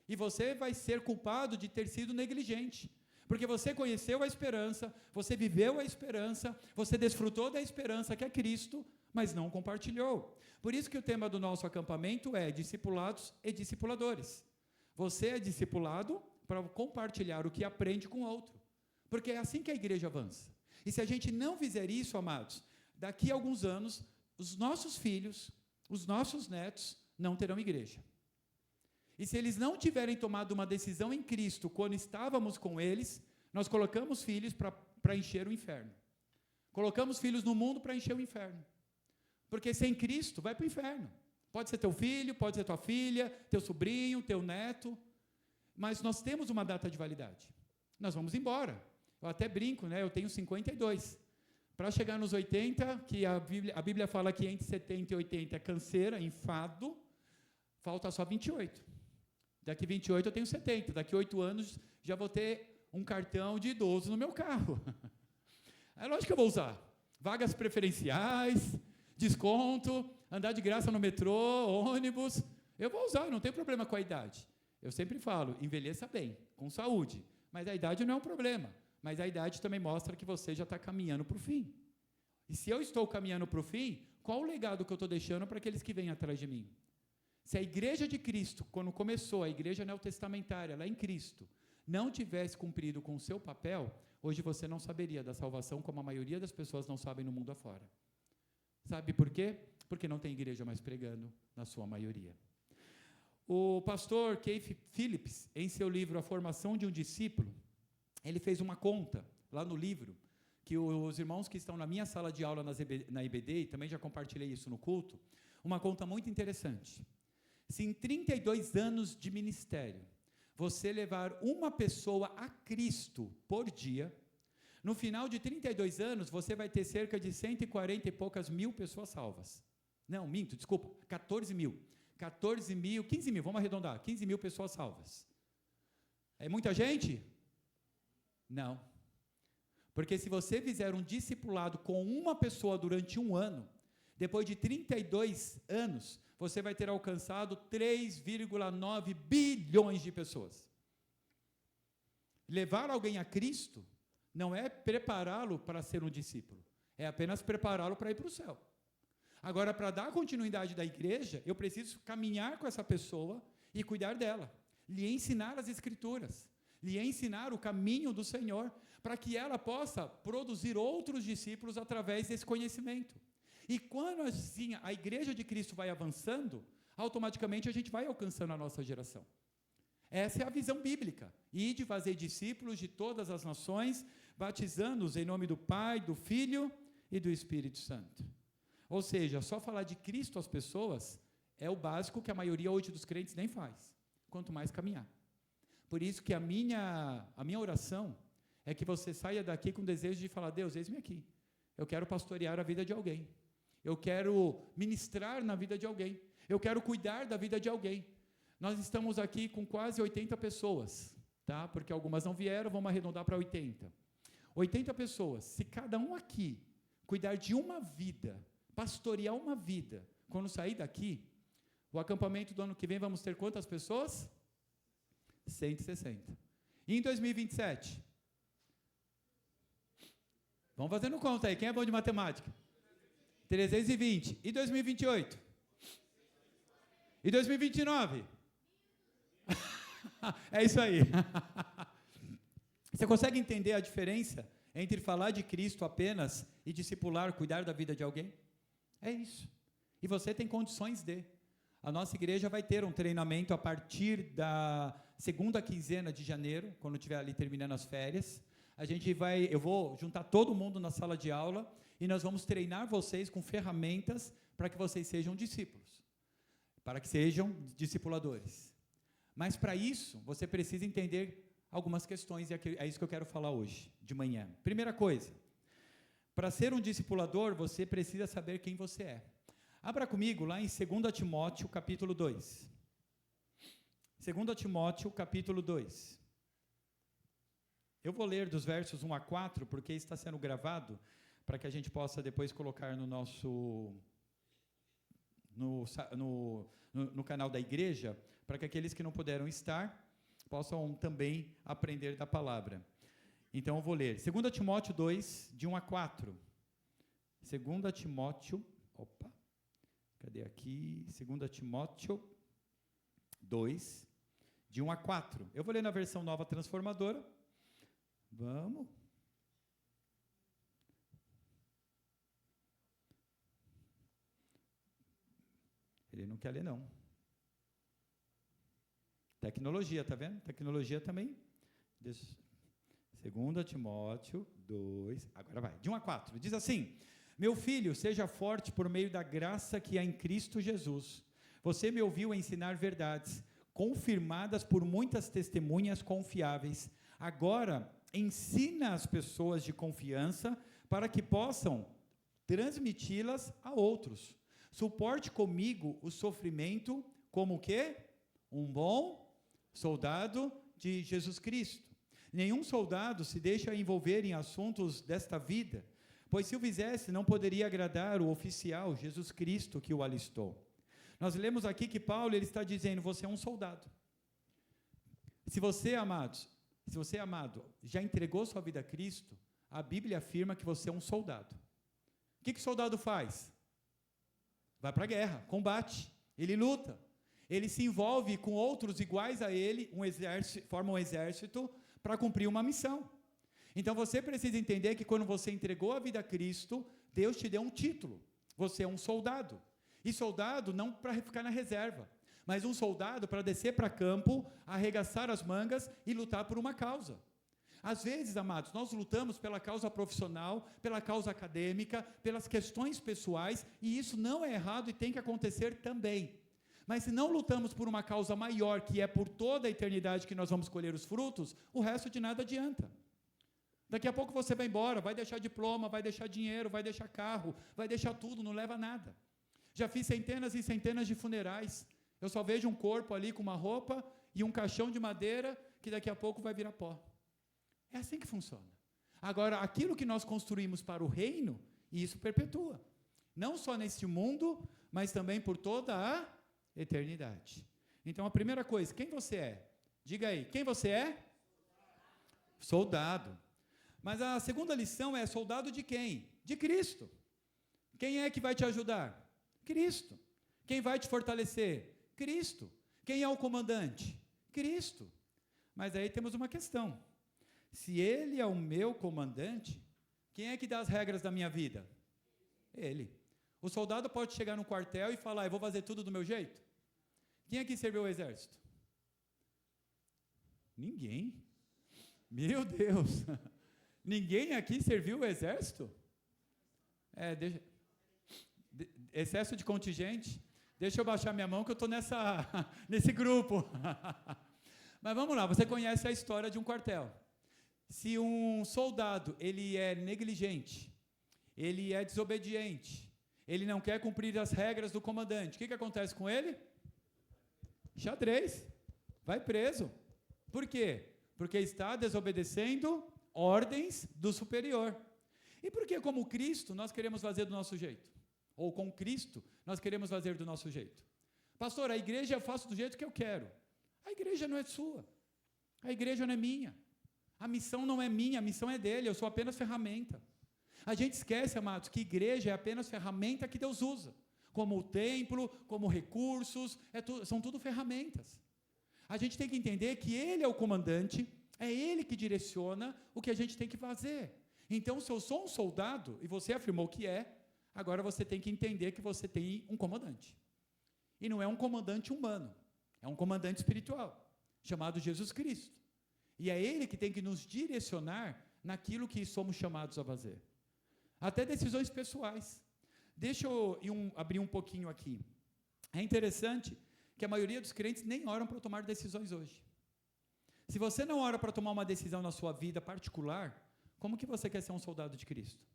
D: E você vai ser culpado de ter sido negligente. Porque você conheceu a esperança, você viveu a esperança, você desfrutou da esperança que é Cristo, mas não compartilhou. Por isso que o tema do nosso acampamento é discipulados e discipuladores. Você é discipulado para compartilhar o que aprende com o outro. Porque é assim que a igreja avança. E se a gente não fizer isso, amados, daqui a alguns anos, os nossos filhos, os nossos netos não terão igreja. E se eles não tiverem tomado uma decisão em Cristo quando estávamos com eles, nós colocamos filhos para encher o inferno. Colocamos filhos no mundo para encher o inferno. Porque sem Cristo vai para o inferno. Pode ser teu filho, pode ser tua filha, teu sobrinho, teu neto. Mas nós temos uma data de validade. Nós vamos embora. Eu até brinco, né? Eu tenho 52. Para chegar nos 80, que a Bíblia fala que entre 70 e 80 é canseira, enfado, falta só 28. Daqui 28 eu tenho 70. Daqui 8 anos já vou ter um cartão de idoso no meu carro. É lógico que eu vou usar. Vagas preferenciais, desconto, andar de graça no metrô, ônibus. Eu vou usar, não tem problema com a idade. Eu sempre falo, envelheça bem, com saúde. Mas a idade não é um problema. Mas a idade também mostra que você já está caminhando para o fim. E se eu estou caminhando para o fim, qual o legado que eu estou deixando para aqueles que vêm atrás de mim? Se a igreja de Cristo, quando começou, a igreja neotestamentária, lá em Cristo, não tivesse cumprido com o seu papel, hoje você não saberia da salvação como a maioria das pessoas não sabem no mundo afora. Sabe por quê? Porque não tem igreja mais pregando, na sua maioria. O pastor Keith Phillips, em seu livro A Formação de um Discípulo, ele fez uma conta, lá no livro, que os irmãos que estão na minha sala de aula na IBD, e também já compartilhei isso no culto, uma conta muito interessante. Se em 32 anos de ministério, você levar uma pessoa a Cristo por dia, no final de 32 anos, você vai ter cerca de 140 e poucas mil pessoas salvas. Não, minto, desculpa, 14 mil. 14 mil, 15 mil, vamos arredondar, 15 mil pessoas salvas. É muita gente? Não. Porque se você fizer um discipulado com uma pessoa durante um ano, depois de 32 anos, você vai ter alcançado 3,9 bilhões de pessoas. Levar alguém a Cristo não é prepará-lo para ser um discípulo, é apenas prepará-lo para ir para o céu. Agora, para dar continuidade da igreja, eu preciso caminhar com essa pessoa e cuidar dela, lhe ensinar as Escrituras, lhe ensinar o caminho do Senhor, para que ela possa produzir outros discípulos através desse conhecimento. E quando assim a igreja de Cristo vai avançando, automaticamente a gente vai alcançando a nossa geração. Essa é a visão bíblica. Ide fazer discípulos de todas as nações, batizando-os em nome do Pai, do Filho e do Espírito Santo. Ou seja, só falar de Cristo às pessoas é o básico que a maioria hoje dos crentes nem faz, quanto mais caminhar. Por isso que a minha oração é que você saia daqui com o desejo de falar, Deus, eis-me aqui. Eu quero pastorear a vida de alguém. Eu quero ministrar na vida de alguém. Eu quero cuidar da vida de alguém. Nós estamos aqui com quase 80 pessoas, tá? Porque algumas não vieram, vamos arredondar para 80. 80 pessoas. Se cada um aqui cuidar de uma vida, pastorear uma vida, quando sair daqui, o acampamento do ano que vem vamos ter quantas pessoas? 160. E em 2027? Vamos fazendo conta aí, quem é bom de matemática? 320. E 2028? E 2029? É isso aí. Você consegue entender a diferença entre falar de Cristo apenas e discipular, cuidar da vida de alguém? É isso. E você tem condições de. A nossa igreja vai ter um treinamento a partir da segunda quinzena de janeiro, quando estiver ali terminando as férias. Eu vou juntar todo mundo na sala de aula e nós vamos treinar vocês com ferramentas para que vocês sejam discípulos, para que sejam discipuladores. Mas para isso, você precisa entender algumas questões, e é isso que eu quero falar hoje, de manhã. Primeira coisa, para ser um discipulador, você precisa saber quem você é. Abra comigo lá em 2 Timóteo, capítulo 2. 2 Timóteo, capítulo 2. Eu vou ler dos versos 1 a 4, porque está sendo gravado, para que a gente possa depois colocar no nosso... No canal da igreja, para que aqueles que não puderam estar, possam também aprender da palavra. Então, eu vou ler. 2 Timóteo 2, de 1 a 4. 2 Timóteo... Opa! Cadê aqui? 2 Timóteo 2, de 1 a 4. Eu vou ler na versão nova transformadora. Vamos. Ele não quer ler, não. Tecnologia, tá vendo? Tecnologia também. 2 Timóteo 2, agora vai, de 1 a 4. Diz assim: meu filho, seja forte por meio da graça que há em Cristo Jesus. Você me ouviu ensinar verdades, confirmadas por muitas testemunhas confiáveis. Agora, ensina as pessoas de confiança para que possam transmiti-las a outros. Suporte comigo o sofrimento como o quê? Um bom soldado de Jesus Cristo. Nenhum soldado se deixa envolver em assuntos desta vida, pois se o fizesse, não poderia agradar o oficial, Jesus Cristo, que o alistou. Nós lemos aqui que Paulo ele está dizendo, você é um soldado. Se você, amados, já entregou sua vida a Cristo, a Bíblia afirma que você é um soldado. O que o soldado faz? Vai para a guerra, combate, ele luta, ele se envolve com outros iguais a ele, forma um exército para cumprir uma missão. Então você precisa entender que quando você entregou a vida a Cristo, Deus te deu um título, você é um soldado. E soldado não para ficar na reserva, mas um soldado para descer para campo, arregaçar as mangas e lutar por uma causa. Às vezes, amados, nós lutamos pela causa profissional, pela causa acadêmica, pelas questões pessoais, e isso não é errado e tem que acontecer também. Mas se não lutamos por uma causa maior, que é por toda a eternidade que nós vamos colher os frutos, o resto de nada adianta. Daqui a pouco você vai embora, vai deixar diploma, vai deixar dinheiro, vai deixar carro, vai deixar tudo, não leva nada. Já fiz centenas e centenas de funerais. Eu só vejo um corpo ali com uma roupa e um caixão de madeira que daqui a pouco vai virar pó. É assim que funciona. Agora, aquilo que nós construímos para o reino, isso perpetua. Não só neste mundo, mas também por toda a eternidade. Então, a primeira coisa, quem você é? Diga aí, quem você é? Soldado. Mas a segunda lição é soldado de quem? De Cristo. Quem é que vai te ajudar? Cristo. Quem vai te fortalecer? Cristo. Quem é o comandante? Cristo. Mas aí temos uma questão. Se ele é o meu comandante, quem é que dá as regras da minha vida? Ele. O soldado pode chegar no quartel e falar, eu vou fazer tudo do meu jeito? Quem aqui serviu o exército? Ninguém. Meu Deus. Ninguém aqui serviu o exército? Excesso de contingente. Deixa eu baixar minha mão que eu estou nesse grupo. Mas vamos lá, você conhece a história de um quartel. Se um soldado, ele é negligente, ele é desobediente, ele não quer cumprir as regras do comandante, o que acontece com ele? Xadrez, vai preso. Por quê? Porque está desobedecendo ordens do superior. E por que, como Cristo, nós queremos fazer do nosso jeito? Ou com Cristo, nós queremos fazer do nosso jeito? Pastor, a igreja eu faço do jeito que eu quero. A igreja não é sua. A igreja não é minha. A missão não é minha, a missão é dele, eu sou apenas ferramenta. A gente esquece, amados, que igreja é apenas ferramenta que Deus usa. Como o templo, como recursos, são tudo ferramentas. A gente tem que entender que ele é o comandante, é ele que direciona o que a gente tem que fazer. Então, se eu sou um soldado, e você afirmou que é, agora você tem que entender que você tem um comandante. E não é um comandante humano, é um comandante espiritual, chamado Jesus Cristo. E é ele que tem que nos direcionar naquilo que somos chamados a fazer. Até decisões pessoais. Deixa eu abrir um pouquinho aqui. É interessante que a maioria dos crentes nem oram para tomar decisões hoje. Se você não ora para tomar uma decisão na sua vida particular, como que você quer ser um soldado de Cristo?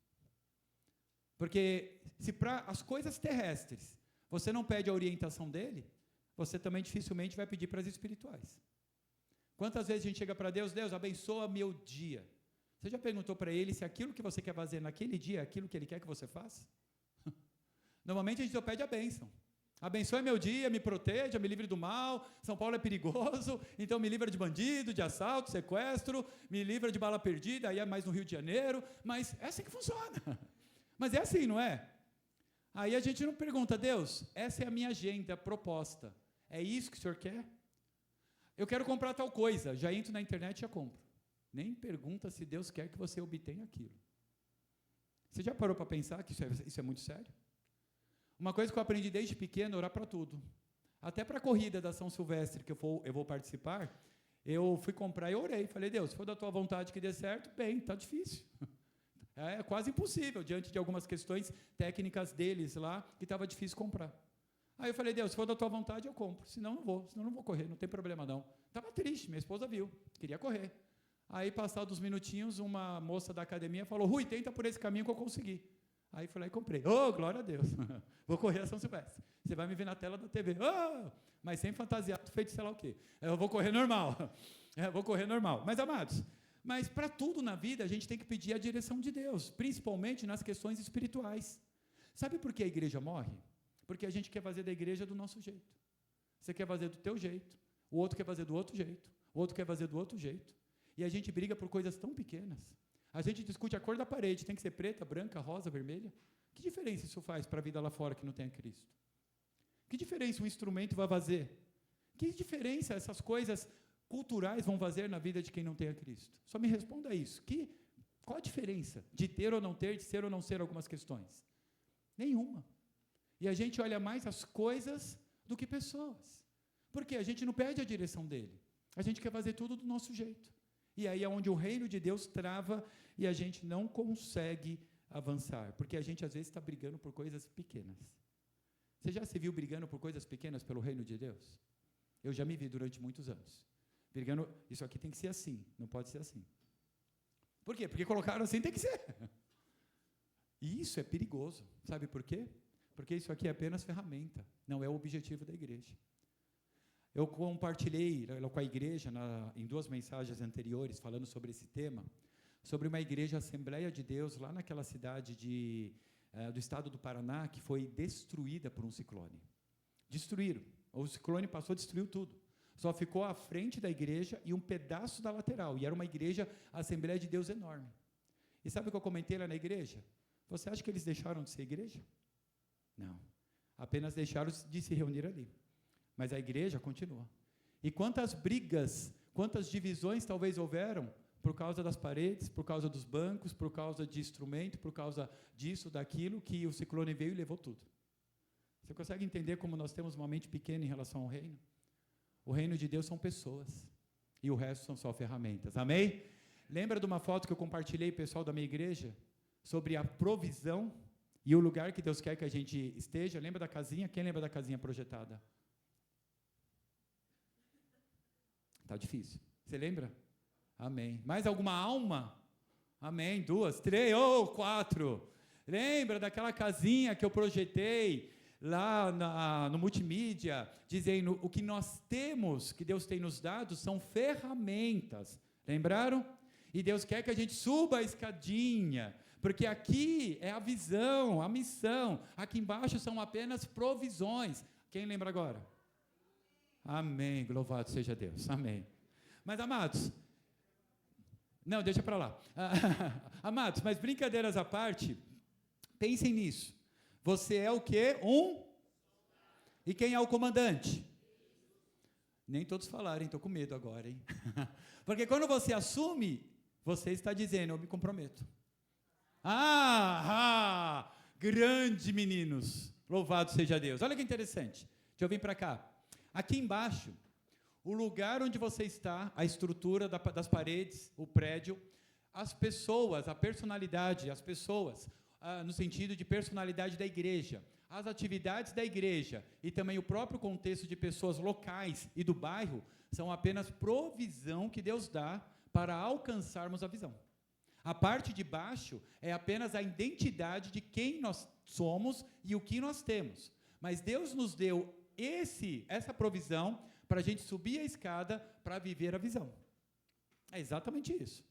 D: Porque se para as coisas terrestres você não pede a orientação dele, você também dificilmente vai pedir para as espirituais. Quantas vezes a gente chega para Deus, Deus, abençoa meu dia. Você já perguntou para ele se aquilo que você quer fazer naquele dia é aquilo que ele quer que você faça? Normalmente a gente só pede a bênção. Abençoe meu dia, me proteja, me livre do mal, São Paulo é perigoso, então me livra de bandido, de assalto, sequestro, me livra de bala perdida, aí é mais no Rio de Janeiro, mas é assim que funciona. Mas é assim, não é? Aí a gente não pergunta, Deus, essa é a minha agenda proposta, é isso que o Senhor quer? Eu quero comprar tal coisa, já entro na internet e já compro. Nem pergunta se Deus quer que você obtenha aquilo. Você já parou para pensar que isso é muito sério? Uma coisa que eu aprendi desde pequeno é orar para tudo. Até para a corrida da São Silvestre, que eu vou participar, eu fui comprar e orei. Falei, Deus, se for da tua vontade que dê certo, bem, está difícil. É quase impossível, diante de algumas questões técnicas deles lá, que estava difícil comprar. Aí eu falei, Deus, se for da tua vontade, eu compro. Senão não vou correr, não tem problema não. Estava triste, minha esposa viu, queria correr. Aí, passados uns minutinhos, uma moça da academia falou, Rui, tenta por esse caminho que eu consegui. Aí fui lá e comprei. Oh, glória a Deus. Vou correr a São Silvestre. Você vai me ver na tela da TV. Oh, mas sem fantasiado, feito sei lá o quê. Eu vou correr normal. Vou correr normal. Mas, amados, mas para tudo na vida a gente tem que pedir a direção de Deus, principalmente nas questões espirituais. Sabe por que a igreja morre? Porque a gente quer fazer da igreja do nosso jeito. Você quer fazer do teu jeito, o outro quer fazer do outro jeito, o outro quer fazer do outro jeito. E a gente briga por coisas tão pequenas. A gente discute a cor da parede, tem que ser preta, branca, rosa, vermelha. Que diferença isso faz para a vida lá fora que não tem a Cristo? Que diferença um instrumento vai fazer? Que diferença essas coisas culturais vão fazer na vida de quem não tem a Cristo? Só me responda isso. Qual a diferença de ter ou não ter, de ser ou não ser algumas questões? Nenhuma. E a gente olha mais as coisas do que pessoas. Porque a gente não pede a direção dele. A gente quer fazer tudo do nosso jeito. E aí é onde o reino de Deus trava e a gente não consegue avançar, porque a gente às vezes está brigando por coisas pequenas. Você já se viu brigando por coisas pequenas pelo reino de Deus? Eu já me vi durante muitos anos. Brigando, isso aqui tem que ser assim, não pode ser assim. Por quê? Porque colocaram assim, tem que ser. E isso é perigoso. Sabe por quê? Porque isso aqui é apenas ferramenta, não é o objetivo da igreja. Eu compartilhei com a igreja, em 2 mensagens anteriores, falando sobre esse tema, sobre uma igreja Assembleia de Deus, lá naquela cidade do estado do Paraná, que foi destruída por um ciclone. Destruíram. O ciclone passou, destruiu tudo. Só ficou a frente da igreja e um pedaço da lateral. E era uma igreja Assembleia de Deus enorme. E sabe o que eu comentei lá na igreja? Você acha que eles deixaram de ser igreja? Não. Apenas deixaram de se reunir ali. Mas a igreja continua. E quantas brigas, quantas divisões talvez houveram por causa das paredes, por causa dos bancos, por causa de instrumento, por causa disso, daquilo, que o ciclone veio e levou tudo. Você consegue entender como nós temos uma mente pequena em relação ao reino? O reino de Deus são pessoas, e o resto são só ferramentas. Amém? Lembra de uma foto que eu compartilhei, pessoal da minha igreja, sobre a provisão e o lugar que Deus quer que a gente esteja? Lembra da casinha? Quem lembra da casinha projetada? Está difícil. Você lembra? Amém. Mais alguma alma? Amém. 2, 3 ou 4. Lembra daquela casinha que eu projetei lá no multimídia, dizendo o que nós temos, que Deus tem nos dado, são ferramentas. Lembraram? E Deus quer que a gente suba a escadinha, porque aqui é a visão, a missão. Aqui embaixo são apenas provisões. Quem lembra agora? Amém, louvado seja Deus, amém. Mas, amados, não, deixa para lá. Amados, mas brincadeiras à parte, pensem nisso. Você é o quê? E quem é o comandante? Nem todos falaram, estou com medo agora, hein? Porque quando você assume, você está dizendo, eu me comprometo. Grande, meninos, louvado seja Deus. Olha que interessante, deixa eu vir para cá. Aqui embaixo, o lugar onde você está, a estrutura das paredes, o prédio, as pessoas, a personalidade, as pessoas, no sentido de personalidade da igreja, as atividades da igreja e também o próprio contexto de pessoas locais e do bairro são apenas provisão que Deus dá para alcançarmos a visão. A parte de baixo é apenas a identidade de quem nós somos e o que nós temos. Mas Deus nos deu essa provisão para a gente subir a escada para viver a visão. É exatamente isso.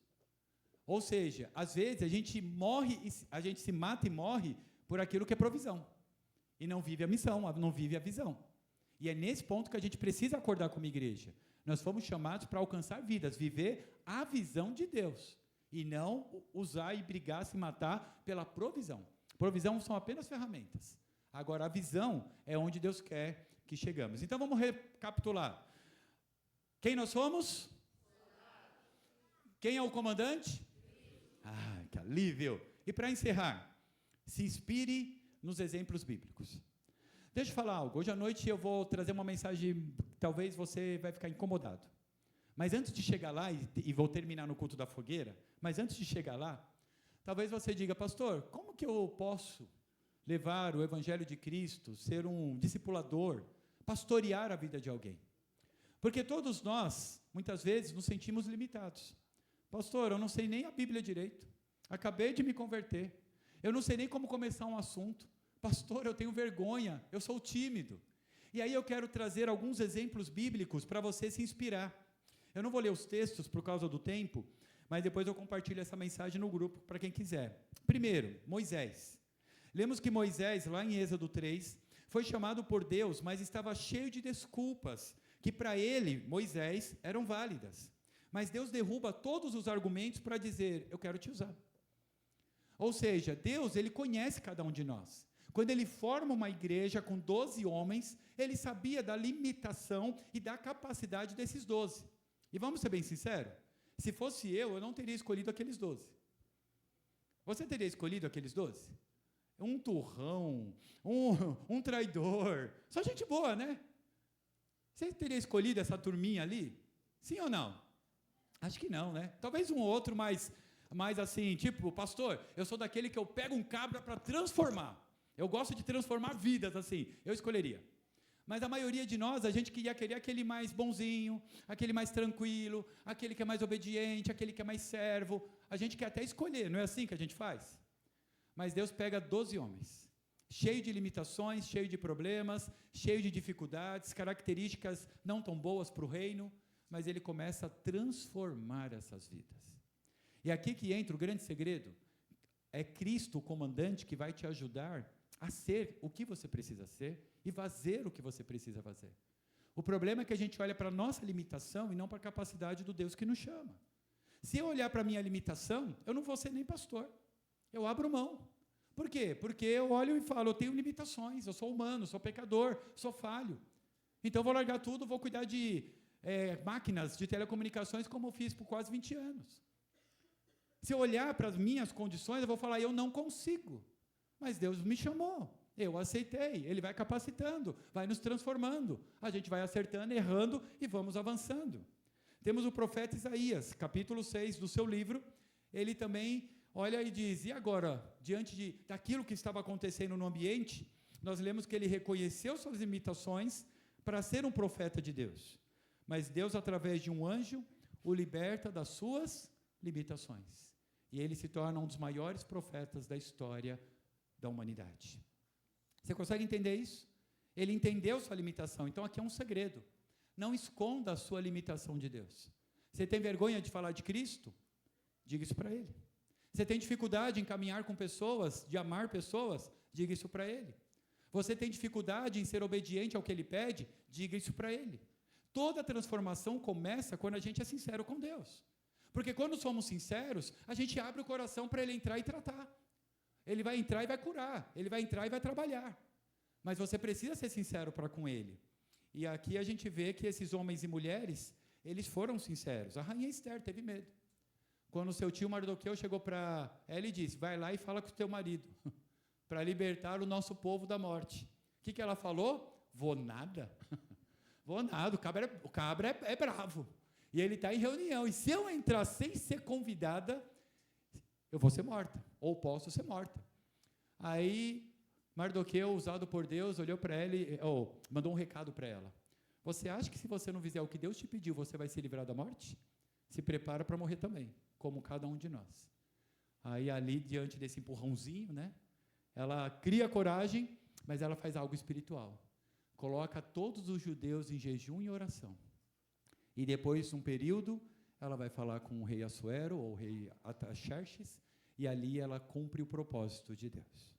D: Ou seja, às vezes a gente se mata e morre por aquilo que é provisão. E não vive a missão, não vive a visão. E é nesse ponto que a gente precisa acordar como igreja. Nós fomos chamados para alcançar vidas, viver a visão de Deus. E não usar e brigar, se matar pela provisão. Provisão são apenas ferramentas. Agora, a visão é onde Deus quer que chegamos. Então, vamos recapitular. Quem nós somos? Quem é o comandante? Ah, que alívio! E para encerrar, se inspire nos exemplos bíblicos. Deixa eu falar algo. Hoje à noite eu vou trazer uma mensagem, talvez você vai ficar incomodado. Mas antes de chegar lá, e vou terminar no culto da fogueira, mas antes de chegar lá, talvez você diga, pastor, como que eu posso levar o Evangelho de Cristo, ser um discipulador, pastorear a vida de alguém? Porque todos nós, muitas vezes, nos sentimos limitados. Pastor, eu não sei nem a Bíblia direito, acabei de me converter, eu não sei nem como começar um assunto. Pastor, eu tenho vergonha, eu sou tímido. E aí eu quero trazer alguns exemplos bíblicos para você se inspirar. Eu não vou ler os textos por causa do tempo, mas depois eu compartilho essa mensagem no grupo para quem quiser. Primeiro, Moisés. Lemos que Moisés, lá em Êxodo 3, foi chamado por Deus, mas estava cheio de desculpas, que para ele, Moisés, eram válidas. Mas Deus derruba todos os argumentos para dizer, eu quero te usar. Ou seja, Deus, Ele conhece cada um de nós. Quando Ele forma uma igreja com 12 homens, Ele sabia da limitação e da capacidade desses 12. E vamos ser bem sinceros, se fosse eu não teria escolhido aqueles 12. Você teria escolhido aqueles 12? Um turrão, um traidor, só gente boa, né? Você teria escolhido essa turminha ali? Sim ou não? Acho que não, né? Talvez um outro mais assim, tipo, pastor, eu sou daquele que eu pego um cabra para transformar. Eu gosto de transformar vidas, assim, eu escolheria. Mas a maioria de nós, a gente ia querer aquele mais bonzinho, aquele mais tranquilo, aquele que é mais obediente, aquele que é mais servo. A gente quer até escolher, não é assim que a gente faz? Mas Deus pega 12 homens, cheio de limitações, cheio de problemas, cheio de dificuldades, características não tão boas para o reino, mas Ele começa a transformar essas vidas. E aqui que entra o grande segredo, é Cristo, o comandante, que vai te ajudar a ser o que você precisa ser e fazer o que você precisa fazer. O problema é que a gente olha para a nossa limitação e não para a capacidade do Deus que nos chama. Se eu olhar para a minha limitação, eu não vou ser nem pastor. Eu abro mão. Por quê? Porque eu olho e falo, eu tenho limitações, eu sou humano, sou pecador, sou falho. Então eu vou largar tudo, vou cuidar de máquinas de telecomunicações como eu fiz por quase 20 anos. Se eu olhar para as minhas condições, eu vou falar, eu não consigo. Mas Deus me chamou, eu aceitei, Ele vai capacitando, vai nos transformando, a gente vai acertando, errando e vamos avançando. Temos o profeta Isaías, capítulo 6 do seu livro, ele também olha e diz, e agora, diante daquilo que estava acontecendo no ambiente, nós lemos que ele reconheceu suas limitações para ser um profeta de Deus. Mas Deus, através de um anjo, o liberta das suas limitações. E ele se torna um dos maiores profetas da história da humanidade. Você consegue entender isso? Ele entendeu sua limitação. Então, aqui é um segredo. Não esconda a sua limitação de Deus. Você tem vergonha de falar de Cristo? Diga isso para Ele. Você tem dificuldade em caminhar com pessoas, de amar pessoas? Diga isso para Ele. Você tem dificuldade em ser obediente ao que Ele pede? Diga isso para Ele. Toda transformação começa quando a gente é sincero com Deus. Porque quando somos sinceros, a gente abre o coração para Ele entrar e tratar. Ele vai entrar e vai curar. Ele vai entrar e vai trabalhar. Mas você precisa ser sincero para com Ele. E aqui a gente vê que esses homens e mulheres, eles foram sinceros. A rainha Esther teve medo. Quando seu tio Mardoqueu chegou para ela e disse, vai lá e fala com o teu marido, para libertar o nosso povo da morte. O que ela falou? Vou nada. Vou nada, o cabra é bravo. E ele está em reunião. E se eu entrar sem ser convidada, eu vou ser morta. Ou posso ser morta. Aí Mardoqueu, usado por Deus, olhou para ela e mandou um recado para ela. Você acha que se você não fizer o que Deus te pediu, você vai se livrar da morte? Se prepara para morrer também, como cada um de nós. Aí ali, diante desse empurrãozinho, né, ela cria coragem, mas ela faz algo espiritual. Coloca todos os judeus em jejum e oração. E depois de um período, ela vai falar com o rei Assuero, ou o rei Ataxerxes, e ali ela cumpre o propósito de Deus.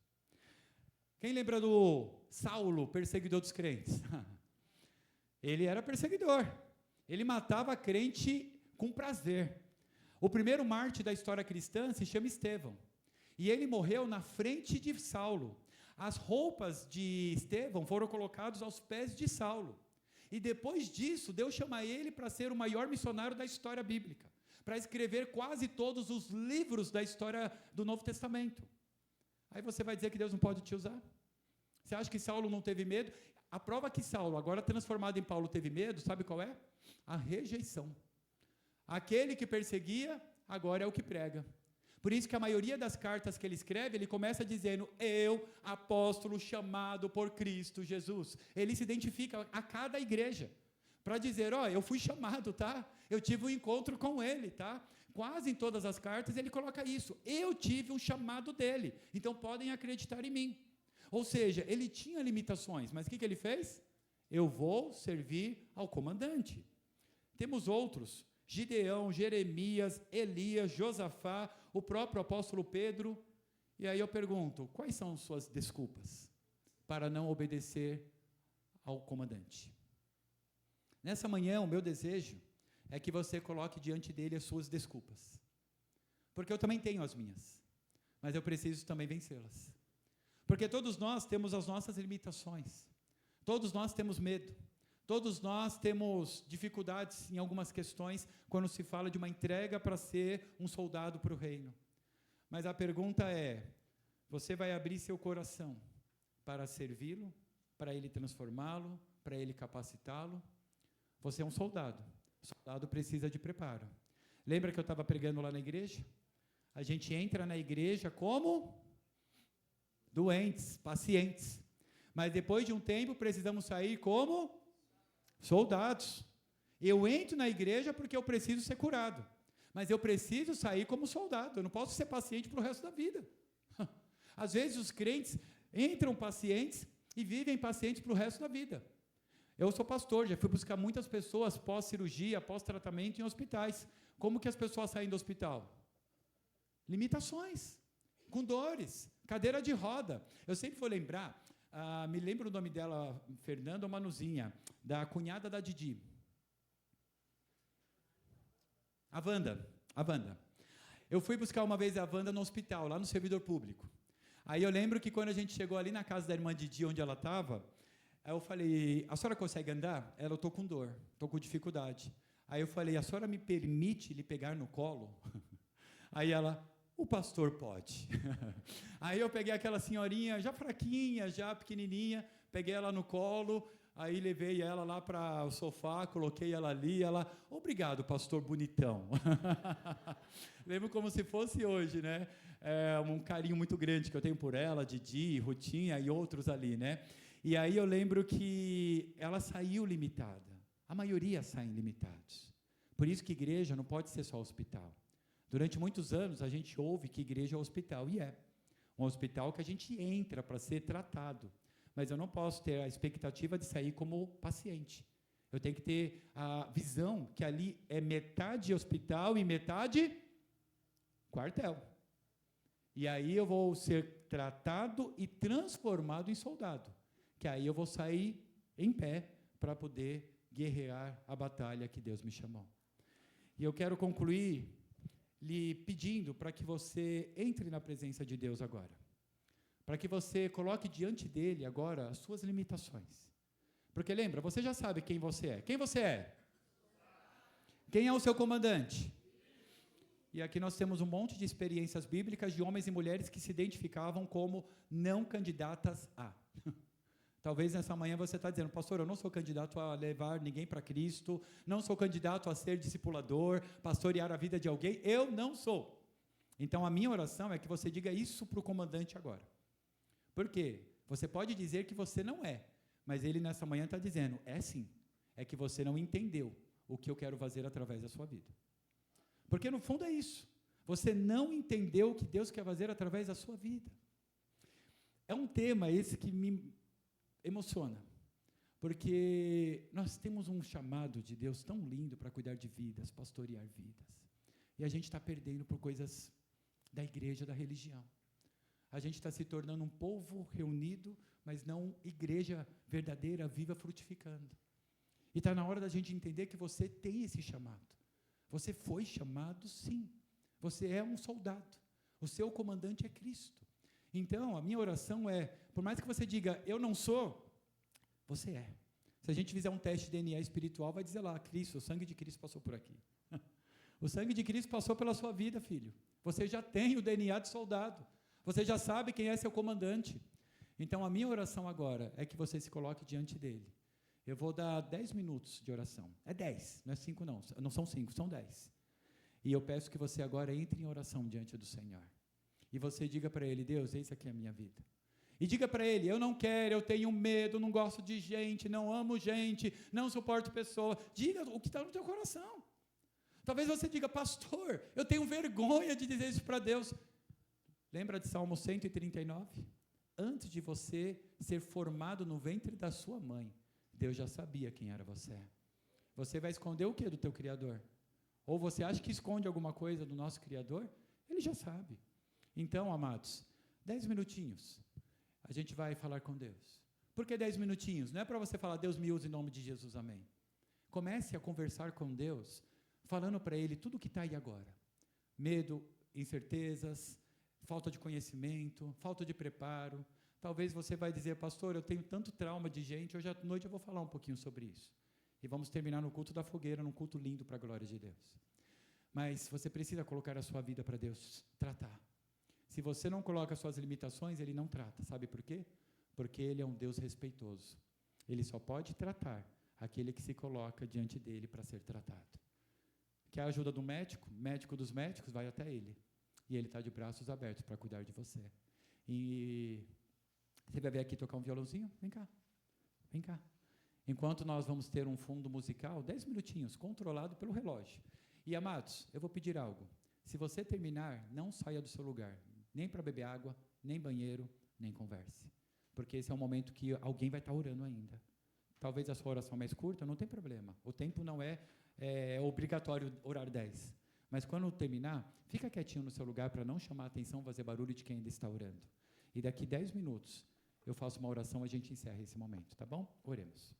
D: Quem lembra do Saulo, perseguidor dos crentes? Ele era perseguidor. Ele matava crente com prazer. O primeiro mártir da história cristã se chama Estevão. E ele morreu na frente de Saulo. As roupas de Estevão foram colocadas aos pés de Saulo. E depois disso, Deus chama ele para ser o maior missionário da história bíblica, para escrever quase todos os livros da história do Novo Testamento. Aí você vai dizer que Deus não pode te usar? Você acha que Saulo não teve medo? A prova que Saulo, agora transformado em Paulo, teve medo, sabe qual é? A rejeição. Aquele que perseguia, agora é o que prega. Por isso que a maioria das cartas que ele escreve, ele começa dizendo, eu, apóstolo chamado por Cristo Jesus. Ele se identifica a cada igreja, para dizer, eu fui chamado, tá? Eu tive um encontro com ele, tá? Quase em todas as cartas ele coloca isso, eu tive um chamado dele, então podem acreditar em mim. Ou seja, ele tinha limitações, mas o que ele fez? Eu vou servir ao comandante. Temos outros, Gideão, Jeremias, Elias, Josafá, o próprio apóstolo Pedro. E aí eu pergunto, quais são suas desculpas para não obedecer ao comandante? Nessa manhã, o meu desejo é que você coloque diante dele as suas desculpas. Porque eu também tenho as minhas, mas eu preciso também vencê-las. Porque todos nós temos as nossas limitações, todos nós temos medo, todos nós temos dificuldades em algumas questões quando se fala de uma entrega para ser um soldado para o reino. Mas a pergunta é, você vai abrir seu coração para servi-lo, para ele transformá-lo, para ele capacitá-lo? Você é um soldado. O soldado precisa de preparo. Lembra que eu estava pregando lá na igreja? A gente entra na igreja como doentes, pacientes. Mas depois de um tempo precisamos sair como soldados. Eu entro na igreja porque eu preciso ser curado. Mas eu preciso sair como soldado. Eu não posso ser paciente para o resto da vida. Às vezes os crentes entram pacientes e vivem pacientes para o resto da vida. Eu sou pastor, já fui buscar muitas pessoas pós-cirurgia, pós-tratamento em hospitais. Como que as pessoas saem do hospital? Limitações, com dores, cadeira de roda. Eu sempre vou lembrar, me lembro o nome dela, Fernanda Manuzinha, da cunhada da Didi. A Wanda. Eu fui buscar uma vez a Wanda no hospital, lá no servidor público. Aí eu lembro que quando a gente chegou ali na casa da irmã Didi, onde ela estava, aí eu falei, a senhora consegue andar? Ela, eu estou com dor, estou com dificuldade. Aí eu falei, a senhora me permite lhe pegar no colo? Aí ela, o pastor pode. Aí eu peguei aquela senhorinha, já fraquinha, já pequenininha, peguei ela no colo, aí levei ela lá para o sofá, coloquei ela ali, ela, obrigado, pastor bonitão. Lembro como se fosse hoje, né? Um carinho muito grande que eu tenho por ela, Didi, Rutinha e outros ali, né? E aí eu lembro que ela saiu limitada. A maioria saem limitados. Por isso que igreja não pode ser só hospital. Durante muitos anos a gente ouve que igreja é hospital, e é. Um hospital que a gente entra para ser tratado. Mas eu não posso ter a expectativa de sair como paciente. Eu tenho que ter a visão que ali é metade hospital e metade quartel. E aí eu vou ser tratado e transformado em soldado. Que aí eu vou sair em pé para poder guerrear a batalha que Deus me chamou. E eu quero concluir lhe pedindo para que você entre na presença de Deus agora. Para que você coloque diante dele agora as suas limitações. Porque lembra, você já sabe quem você é. Quem você é? Quem é o seu comandante? E aqui nós temos um monte de experiências bíblicas de homens e mulheres que se identificavam como não candidatas a. Talvez nessa manhã você está dizendo, pastor, eu não sou candidato a levar ninguém para Cristo, não sou candidato a ser discipulador, pastorear a vida de alguém, eu não sou. Então a minha oração é que você diga isso para o comandante agora. Por quê? Você pode dizer que você não é, mas ele nessa manhã está dizendo, é sim. É que você não entendeu o que eu quero fazer através da sua vida. Porque no fundo é isso. Você não entendeu o que Deus quer fazer através da sua vida. É um tema esse que me emociona. Porque nós temos um chamado de Deus tão lindo para cuidar de vidas, pastorear vidas. E a gente está perdendo por coisas da igreja, da religião. A gente está se tornando um povo reunido, mas não igreja verdadeira, viva, frutificando. E está na hora da gente entender que você tem esse chamado. Você foi chamado, sim. Você é um soldado. O seu comandante é Cristo. Então, a minha oração é, por mais que você diga, eu não sou, você é. Se a gente fizer um teste de DNA espiritual, vai dizer lá, Cristo, o sangue de Cristo passou por aqui. O sangue de Cristo passou pela sua vida, filho. Você já tem o DNA de soldado. Você já sabe quem é seu comandante. Então, a minha oração agora é que você se coloque diante dele. Eu vou dar 10 minutos de oração. É 10, não é 5 não. Não são 5, são 10. E eu peço que você agora entre em oração diante do Senhor. E você diga para ele, Deus, esse aqui é a minha vida. E diga para ele, eu não quero, eu tenho medo, não gosto de gente, não amo gente, não suporto pessoa. Diga o que está no teu coração. Talvez você diga, pastor, eu tenho vergonha de dizer isso para Deus. Lembra de Salmo 139? Antes de você ser formado no ventre da sua mãe, Deus já sabia quem era você. Você vai esconder o que do teu Criador? Ou você acha que esconde alguma coisa do nosso Criador? Ele já sabe. Então, amados, 10 minutinhos, a gente vai falar com Deus. Por que 10 minutinhos? Não é para você falar, Deus me use em nome de Jesus, amém. Comece a conversar com Deus, falando para Ele tudo o que está aí agora. Medo, incertezas, falta de conhecimento, falta de preparo. Talvez você vai dizer, pastor, eu tenho tanto trauma de gente, hoje à noite eu vou falar um pouquinho sobre isso. E vamos terminar no culto da fogueira, num culto lindo para a glória de Deus. Mas você precisa colocar a sua vida para Deus tratar. Se você não coloca as suas limitações, Ele não trata. Sabe por quê? Porque Ele é um Deus respeitoso. Ele só pode tratar aquele que se coloca diante dEle para ser tratado. Quer a ajuda do médico dos médicos, vai até Ele. E Ele está de braços abertos para cuidar de você. E você vai vir aqui tocar um violãozinho? Vem cá. Vem cá. Enquanto nós vamos ter um fundo musical, 10 minutinhos, controlado pelo relógio. E, amados, eu vou pedir algo. Se você terminar, não saia do seu lugar. Nem para beber água, nem banheiro, nem converse. Porque esse é um momento que alguém vai estar orando ainda. Talvez a sua oração mais curta, não tem problema. O tempo não é obrigatório orar 10. Mas quando terminar, fica quietinho no seu lugar para não chamar a atenção, fazer barulho de quem ainda está orando. E daqui 10 minutos, eu faço uma oração e a gente encerra esse momento, tá bom? Oremos.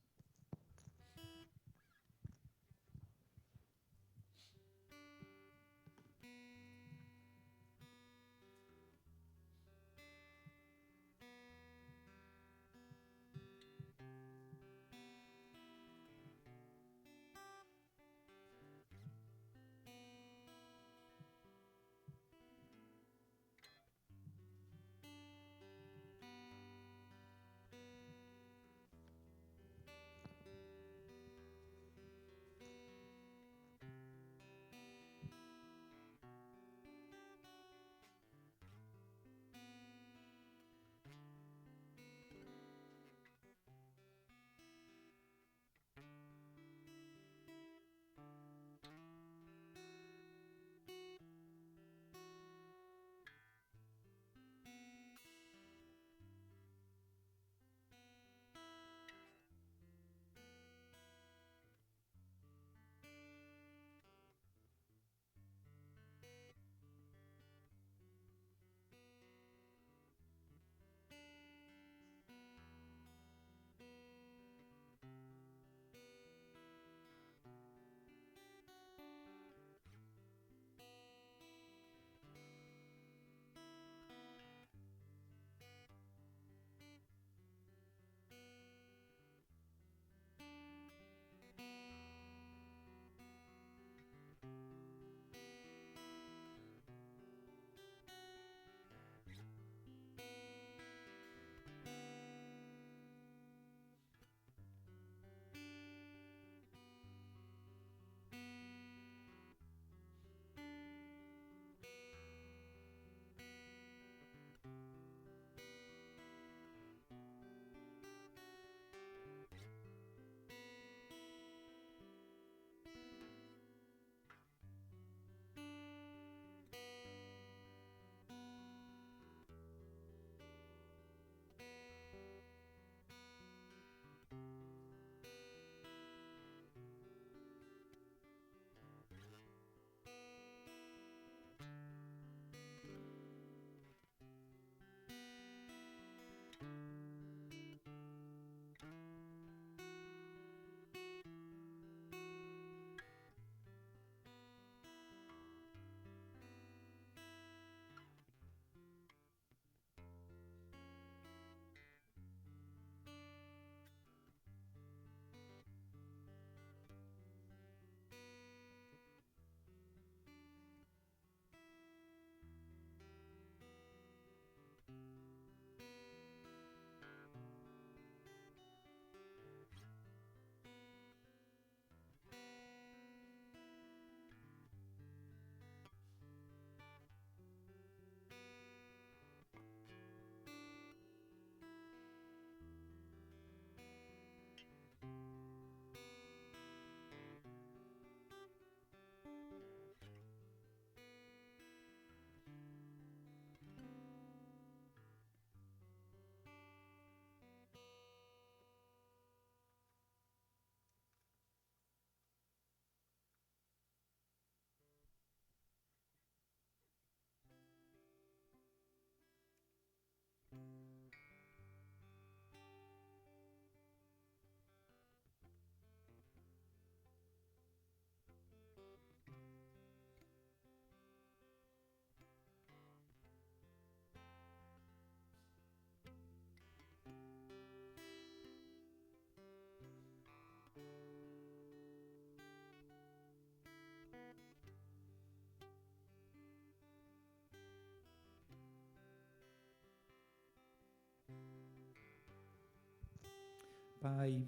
D: Pai,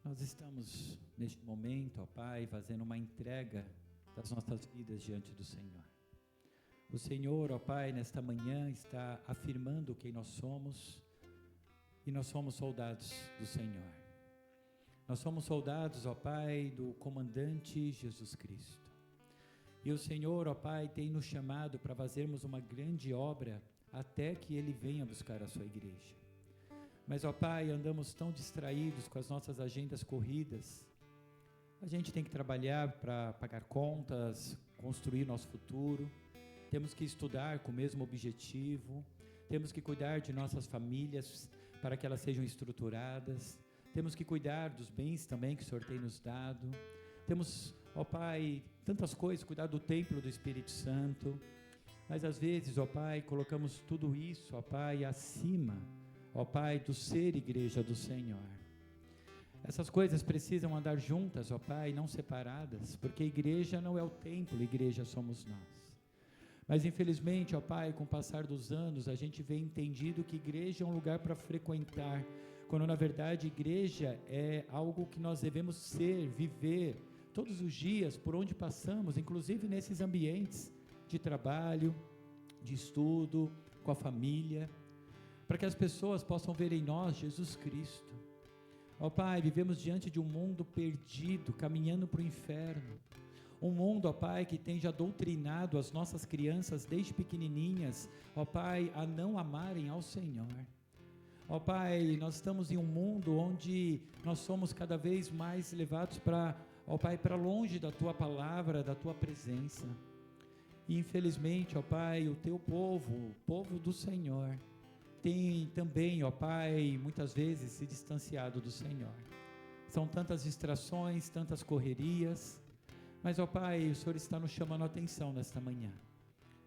D: nós estamos neste momento, ó Pai, fazendo uma entrega das nossas vidas diante do Senhor. O Senhor, ó Pai, nesta manhã está afirmando quem nós somos, e nós somos soldados do Senhor. Nós somos soldados, ó Pai, do comandante Jesus Cristo. E o Senhor, ó Pai, tem nos chamado para fazermos uma grande obra até que Ele venha buscar a sua igreja. Mas, ó Pai, andamos tão distraídos com as nossas agendas corridas. A gente tem que trabalhar para pagar contas, construir nosso futuro. Temos que estudar com o mesmo objetivo. Temos que cuidar de nossas famílias para que elas sejam estruturadas. Temos que cuidar dos bens também que o Senhor tem nos dado. Temos, ó Pai, tantas coisas, cuidar do templo do Espírito Santo. Mas às vezes, ó Pai, colocamos tudo isso, ó Pai, acima, ó Pai, do ser igreja do Senhor. Essas coisas precisam andar juntas, ó Pai, não separadas, porque igreja não é o templo, igreja somos nós. Mas infelizmente, ó Pai, com o passar dos anos, a gente vem entendido que igreja é um lugar para frequentar, quando na verdade igreja é algo que nós devemos ser, viver, todos os dias, por onde passamos, inclusive nesses ambientes de trabalho, de estudo, com a família, para que as pessoas possam ver em nós Jesus Cristo. Ó Pai, vivemos diante de um mundo perdido, caminhando para o inferno. Um mundo, ó Pai, que tem já doutrinado as nossas crianças desde pequenininhas, ó Pai, a não amarem ao Senhor. Ó Pai, nós estamos em um mundo onde nós somos cada vez mais levados para, ó Pai, para longe da Tua palavra, da Tua presença. E infelizmente, ó Pai, o Teu povo, o povo do Senhor, tem também, ó Pai, muitas vezes se distanciado do Senhor. São tantas distrações, tantas correrias, mas, ó Pai, o Senhor está nos chamando a atenção nesta manhã,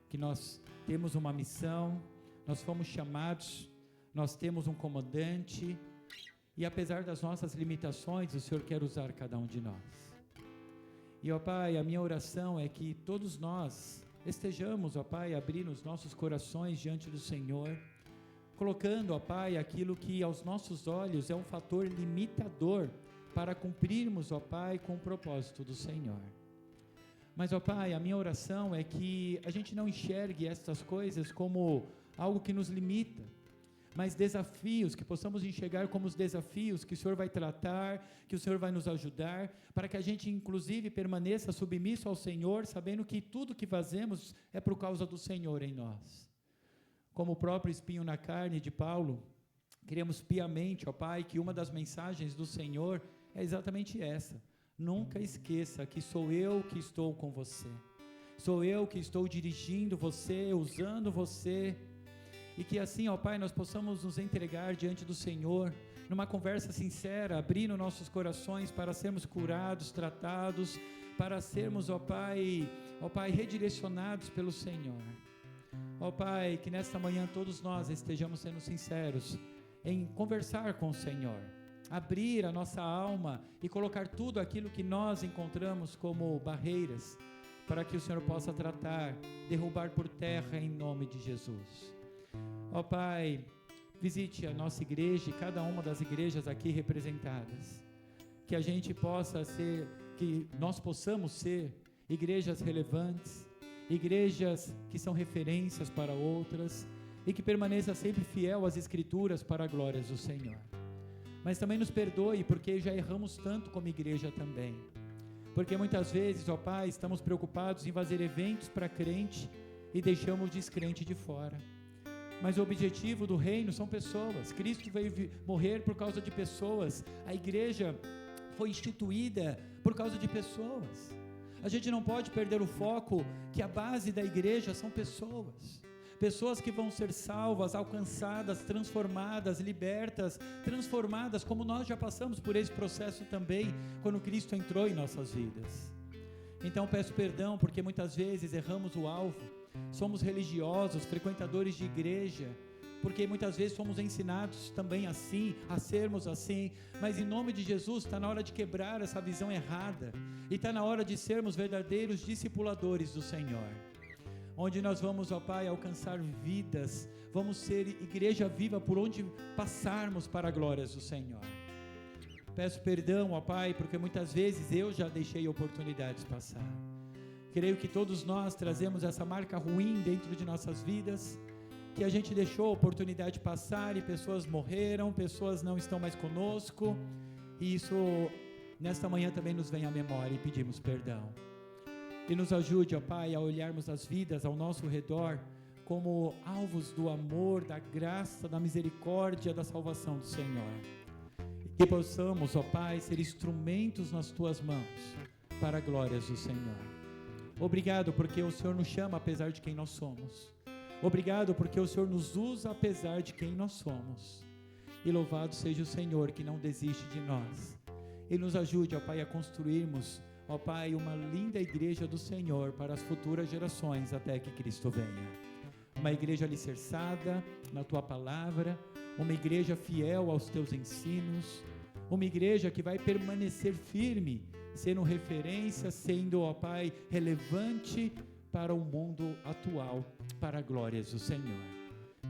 D: que nós temos uma missão, nós fomos chamados, nós temos um comandante, e apesar das nossas limitações, o Senhor quer usar cada um de nós. E, ó Pai, a minha oração é que todos nós estejamos, ó Pai, abrindo os nossos corações diante do Senhor, colocando, ó Pai, aquilo que aos nossos olhos é um fator limitador para cumprirmos, ó Pai, com o propósito do Senhor. Mas, ó Pai, a minha oração é que a gente não enxergue estas coisas como algo que nos limita, mas desafios, que possamos enxergar como os desafios que o Senhor vai tratar, que o Senhor vai nos ajudar, para que a gente inclusive permaneça submisso ao Senhor, sabendo que tudo que fazemos é por causa do Senhor em nós. Como o próprio espinho na carne de Paulo, queremos piamente, ó Pai, que uma das mensagens do Senhor é exatamente essa: nunca esqueça que sou eu que estou com você, sou eu que estou dirigindo você, usando você, e que assim, ó Pai, nós possamos nos entregar diante do Senhor, numa conversa sincera, abrindo nossos corações para sermos curados, tratados, para sermos, ó Pai, redirecionados pelo Senhor. Ó Pai, que nesta manhã todos nós estejamos sendo sinceros em conversar com o Senhor, abrir a nossa alma e colocar tudo aquilo que nós encontramos como barreiras, para que o Senhor possa tratar, derrubar por terra em nome de Jesus. Ó Pai, visite a nossa igreja e cada uma das igrejas aqui representadas, que a gente possa ser, que nós possamos ser igrejas relevantes, igrejas que são referências para outras, e que permaneça sempre fiel às Escrituras para a glória do Senhor. Mas também nos perdoe, porque já erramos tanto como igreja também, porque muitas vezes, ó Pai, estamos preocupados em fazer eventos para crente e deixamos o descrente de fora. Mas o objetivo do reino são pessoas. Cristo veio morrer por causa de pessoas, a igreja foi instituída por causa de pessoas. A gente não pode perder o foco que a base da igreja são pessoas. Pessoas que vão ser salvas, alcançadas, transformadas, libertas, transformadas, como nós já passamos por esse processo também, quando Cristo entrou em nossas vidas. Então peço perdão, porque muitas vezes erramos o alvo, somos religiosos, frequentadores de igreja, porque muitas vezes somos ensinados também assim, a sermos assim, mas em nome de Jesus está na hora de quebrar essa visão errada, e está na hora de sermos verdadeiros discipuladores do Senhor, onde nós vamos, ó Pai, alcançar vidas, vamos ser igreja viva por onde passarmos para a glória do Senhor. Peço perdão, ó Pai, porque muitas vezes eu já deixei oportunidades passar. Creio que todos nós trazemos essa marca ruim dentro de nossas vidas, que a gente deixou a oportunidade passar e pessoas morreram, pessoas não estão mais conosco, e isso nesta manhã também nos vem à memória e pedimos perdão. E nos ajude, ó Pai, a olharmos as vidas ao nosso redor como alvos do amor, da graça, da misericórdia, da salvação do Senhor. E que possamos, ó Pai, ser instrumentos nas Tuas mãos para a glória do Senhor. Obrigado porque o Senhor nos chama apesar de quem nós somos. Obrigado porque o Senhor nos usa apesar de quem nós somos. E louvado seja o Senhor que não desiste de nós. E nos ajude, ó Pai, a construirmos, ó Pai, uma linda igreja do Senhor para as futuras gerações até que Cristo venha. Uma igreja alicerçada na Tua palavra, uma igreja fiel aos Teus ensinos, uma igreja que vai permanecer firme, sendo referência, sendo, ó Pai, relevante para o mundo atual, para a glória do Senhor.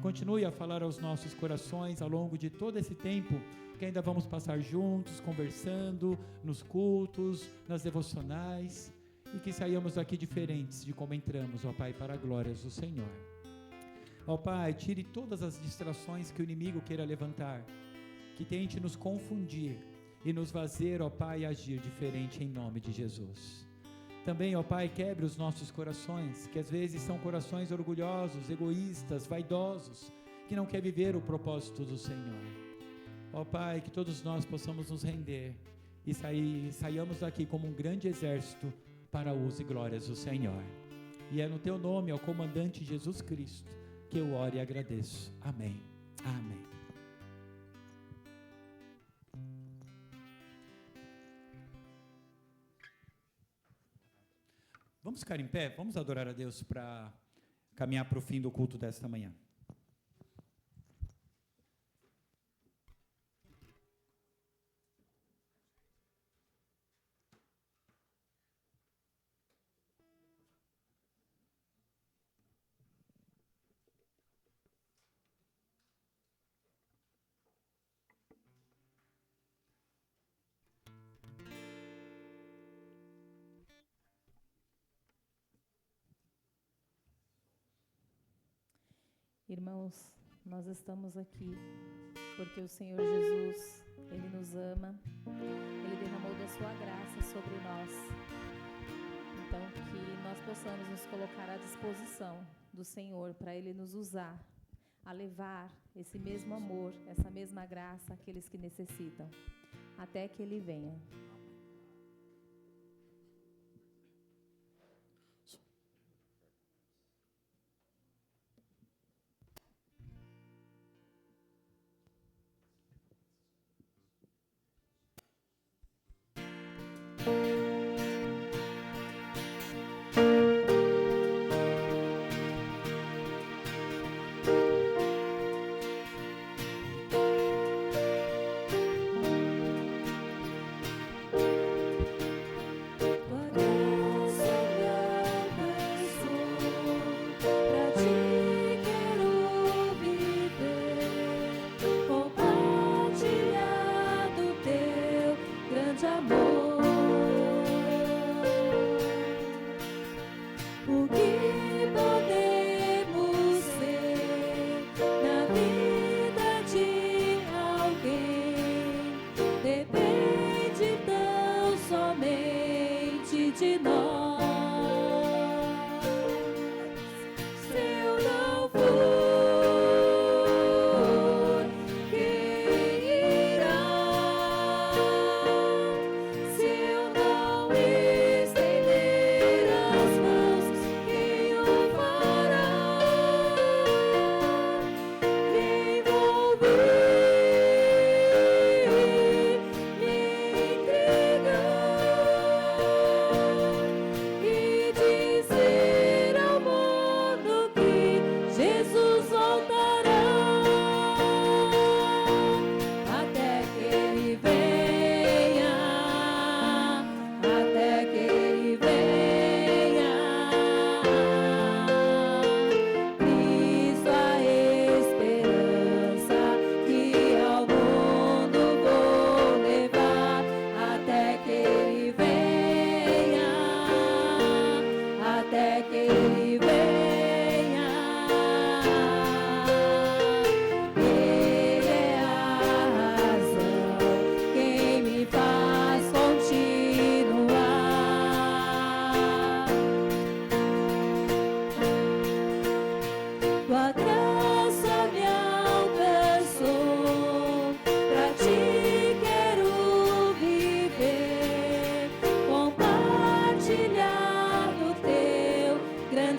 D: Continue a falar aos nossos corações ao longo de todo esse tempo que ainda vamos passar juntos, conversando, nos cultos, nas devocionais, e que saiamos daqui diferentes de como entramos, ó Pai, para a glória do Senhor. Ó Pai, tire todas as distrações que o inimigo queira levantar, que tente nos confundir e nos fazer, ó Pai, agir diferente em nome de Jesus. Também, ó Pai, quebre os nossos corações, que às vezes são corações orgulhosos, egoístas, vaidosos, que não quer viver o propósito do Senhor. Ó Pai, que todos nós possamos nos render e saiamos daqui como um grande exército para a uso e glórias do Senhor. E é no Teu nome, ó Comandante Jesus Cristo, que eu oro e agradeço. Amém. Amém. Vamos ficar em pé? Vamos adorar a Deus para caminhar para o fim do culto desta manhã.
C: Irmãos, nós estamos aqui porque o Senhor Jesus, Ele nos ama, Ele derramou da sua graça sobre nós. Então, que nós possamos nos colocar à disposição do Senhor para Ele nos usar, a levar esse mesmo amor, essa mesma graça àqueles que necessitam, até que Ele venha.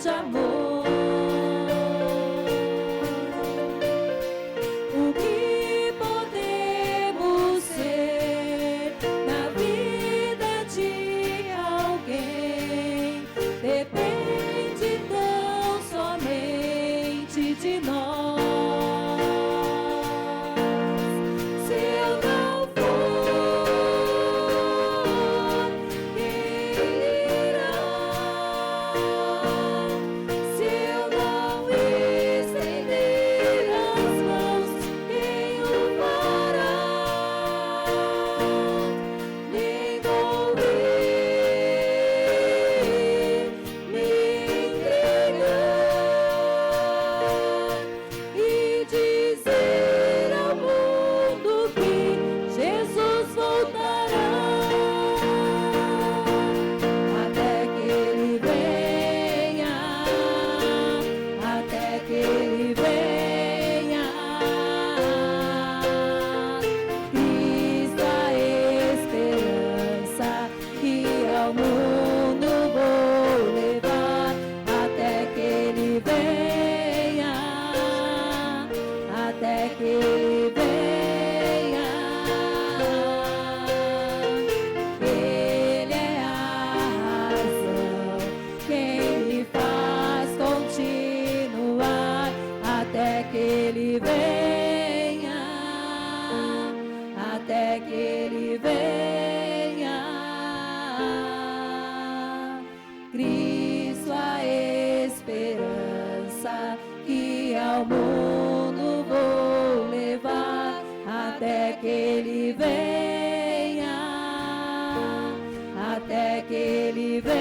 C: grande amor. O que podemos ser na vida de alguém depende tão somente de nós. Se eu não for, quem irá? Se eu não estender as mãos, quem o fará? Nem ouvir, me entregar e dizer ao mundo que Jesus voltará. Até que ele venha, até que ele venha. Cristo a esperança que ao mundo vou levar. Até que ele venha, até que ele venha. Ele é a razão, quem me faz continuar. Até que ele venha, até que ele venha. Cristo a esperança que ao mundo vou levar. Até que ele venha, até que ele venha.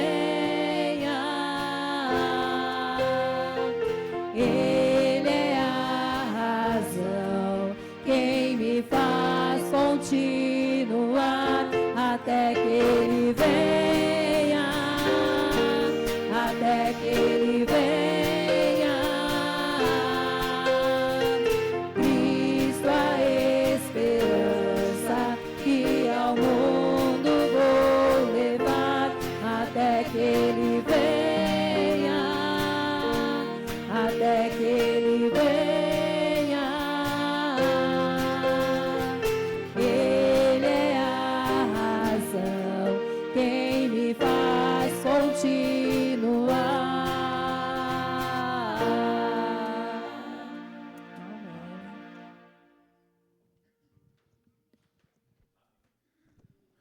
C: Ele é a razão, quem me faz continuar. Até que ele venha, até que ele venha. Cristo a esperança que ao mundo vou levar. Até que ele venha, até que ele venha. Ele é a razão, quem me faz continuar.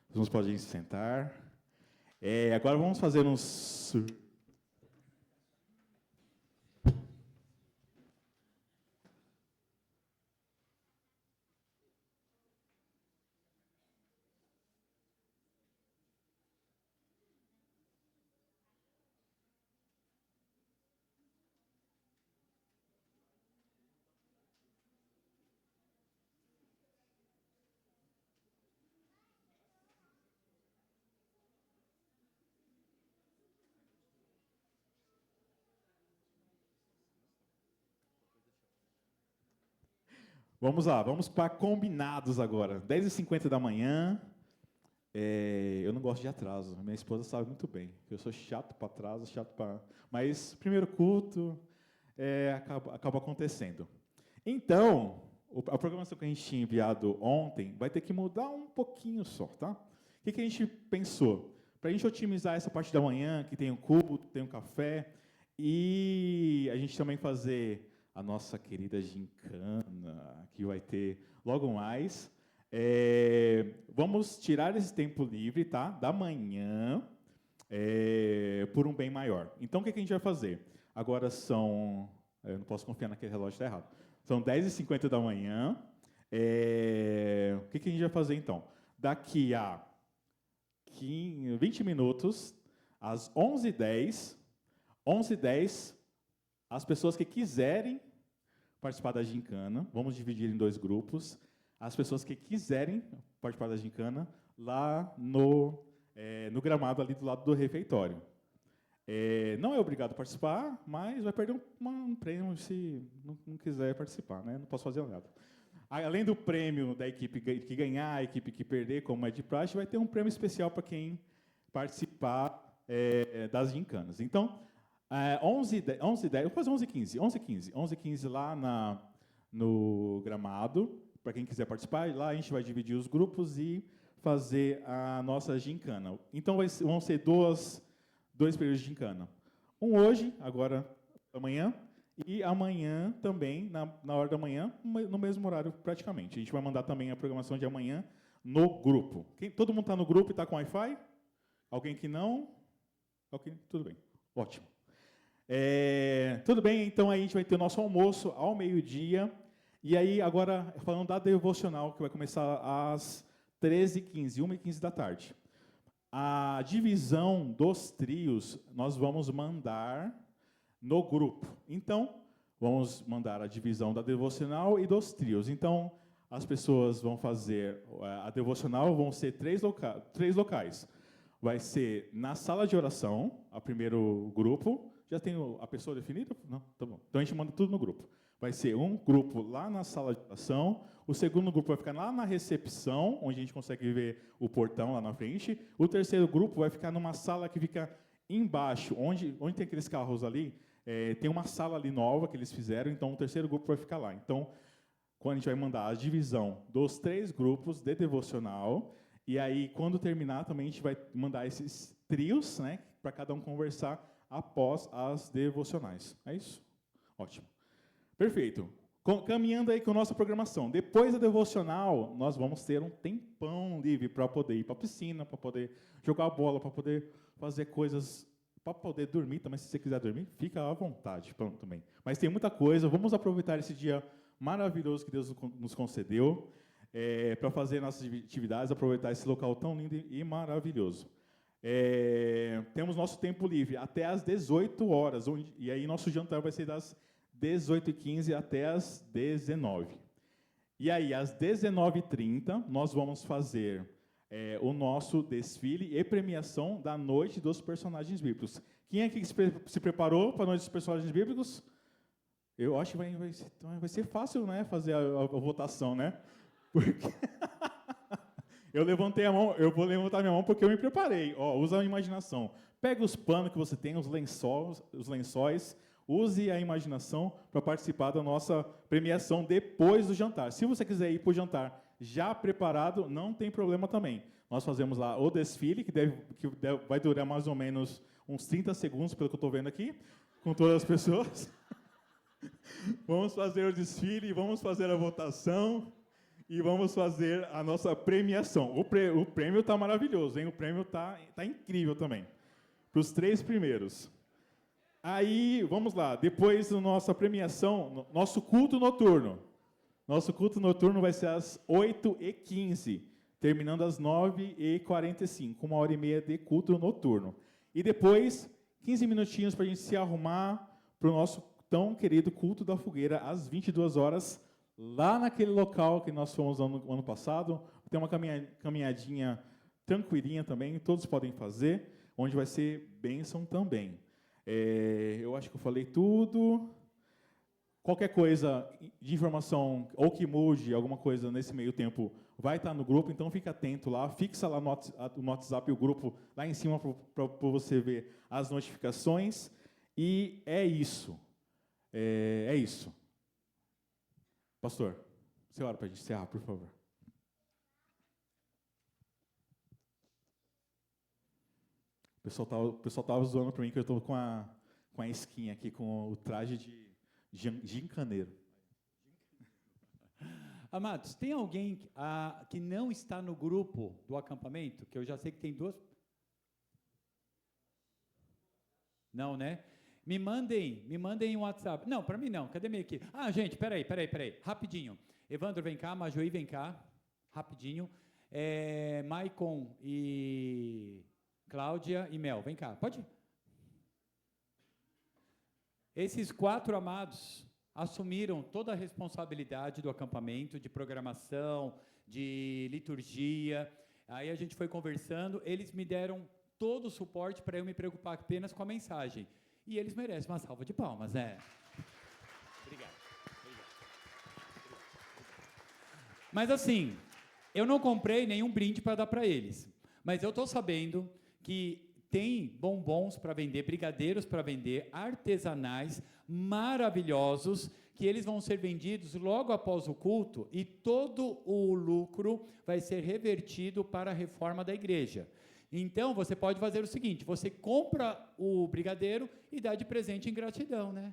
A: Os irmãos podem se sentar. Agora vamos fazer uns... Vamos lá, vamos para combinados agora. 10h50 da manhã. Eu não gosto de atraso. Minha esposa sabe muito bem. Eu sou chato para atraso, chato para... Mas primeiro culto acaba acontecendo. Então, a programação que a gente tinha enviado ontem vai ter que mudar um pouquinho só, tá? O que a gente pensou? Para a gente otimizar essa parte da manhã, que tem um culto, tem um café, e a gente também fazer a nossa querida gincana, que vai ter logo mais. Vamos tirar esse tempo livre, tá? Da manhã, por um bem maior. Então, o que a gente vai fazer? Agora são... Eu não posso confiar naquele relógio, está errado. São 10h50 da manhã. O que a gente vai fazer, então? Daqui a 20 minutos, às 11h10, as pessoas que quiserem participar da gincana, vamos dividir em 2 grupos, as pessoas que quiserem participar da gincana, lá no gramado ali do lado do refeitório. Não é obrigado a participar, mas vai perder um prêmio se não quiser participar, né? Não posso fazer nada. Além do prêmio da equipe que ganhar, a equipe que perder, como é de praxe, vai ter um prêmio especial para quem participar das gincanas. Então, 11h10, vou fazer 11h15. 11h15 lá no gramado, para quem quiser participar. Lá a gente vai dividir os grupos e fazer a nossa gincana. Então vão ser dois períodos de gincana. Um hoje, agora amanhã, e amanhã também, na hora da manhã, no mesmo horário praticamente. A gente vai mandar também a programação de amanhã no grupo. Todo mundo está no grupo e está com Wi-Fi? Alguém que não? Ok, tudo bem. Ótimo. Tudo bem, então aí a gente vai ter o nosso almoço ao meio-dia. E aí, agora, falando da devocional, que vai começar às 13h15, 1h15 da tarde. A divisão dos trios nós vamos mandar no grupo. Então, vamos mandar a divisão da devocional e dos trios. Então, as pessoas vão fazer a devocional, vão ser três locais. Vai ser na sala de oração, o primeiro grupo. Já tem a pessoa definida? Não? Tá bom. Então, a gente manda tudo no grupo. Vai ser um grupo lá na sala de oração, o segundo grupo vai ficar lá na recepção, onde a gente consegue ver o portão lá na frente. O terceiro grupo vai ficar numa sala que fica embaixo, onde tem aqueles carros ali, tem uma sala ali nova que eles fizeram, então o terceiro grupo vai ficar lá. Então, quando a gente vai mandar a divisão dos 3 grupos de devocional, e aí, quando terminar, também a gente vai mandar esses trios, né, para cada um conversar após as devocionais. É isso? Ótimo. Perfeito. Caminhando aí com a nossa programação. Depois da devocional, nós vamos ter um tempão livre para poder ir para a piscina, para poder jogar bola, para poder fazer coisas, para poder dormir também. Se você quiser dormir, fica à vontade também. Mas tem muita coisa. Vamos aproveitar esse dia maravilhoso que Deus nos concedeu para fazer nossas atividades, aproveitar esse local tão lindo e maravilhoso. Temos nosso tempo livre até às 18 horas, e aí nosso jantar vai ser das 18h15 até às 19h. E aí, às 19h30, nós vamos fazer o nosso desfile e premiação da Noite dos Personagens Bíblicos. Quem é que se preparou para a Noite dos Personagens Bíblicos? Eu acho que vai ser fácil, né, fazer a votação, né? Porque eu levantei a mão, eu vou levantar minha mão porque eu me preparei. Usa a imaginação. Pega os panos que você tem, os lençóis, use a imaginação para participar da nossa premiação depois do jantar. Se você quiser ir para o jantar já preparado, não tem problema também. Nós fazemos lá o desfile, que vai durar mais ou menos uns 30 segundos, pelo que eu estou vendo aqui, com todas as pessoas. Vamos fazer o desfile, vamos fazer a votação e vamos fazer a nossa premiação. O prêmio está maravilhoso, hein? O prêmio está incrível também. Para os 3 primeiros. Aí, vamos lá, depois da nossa premiação, nosso culto noturno. Nosso culto noturno vai ser às 8h15, terminando às 9h45, 1h30 de culto noturno. E depois, 15 minutinhos para a gente se arrumar para o nosso tão querido culto da fogueira, às 22 horas, lá naquele local que nós fomos no ano passado. Tem uma caminhadinha tranquilinha também, todos podem fazer, onde vai ser bênção também. Eu acho que eu falei tudo. Qualquer coisa de informação, ou que mude alguma coisa nesse meio tempo, vai estar no grupo, então fica atento lá, fixa lá no WhatsApp o grupo lá em cima para você ver as notificações. E é isso. É isso. Pastor, você ora para a gente encerrar, por favor. O pessoal estava zoando para mim que eu estou com a skin aqui, com o traje de gincaneiro.
D: Amados, tem alguém que não está no grupo do acampamento? Que eu já sei que tem 2. Não, né? Me mandem um WhatsApp. Não, para mim não. Cadê minha equipe? Gente, peraí. Rapidinho. Evandro, vem cá. Majoí, vem cá. Rapidinho. Maicon e Cláudia e Mel, vem cá. Pode ir. Esses 4 amados assumiram toda a responsabilidade do acampamento, de programação, de liturgia. Aí a gente foi conversando, eles me deram todo o suporte para eu me preocupar apenas com a mensagem. E eles merecem uma salva de palmas, né? Obrigado. Mas assim, eu não comprei nenhum brinde para dar para eles. Mas eu estou sabendo que tem bombons para vender, brigadeiros para vender, artesanais, maravilhosos, que eles vão ser vendidos logo após o culto e todo o lucro vai ser revertido para a reforma da igreja. Então, você pode fazer o seguinte, você compra o brigadeiro e dá de presente em gratidão, né?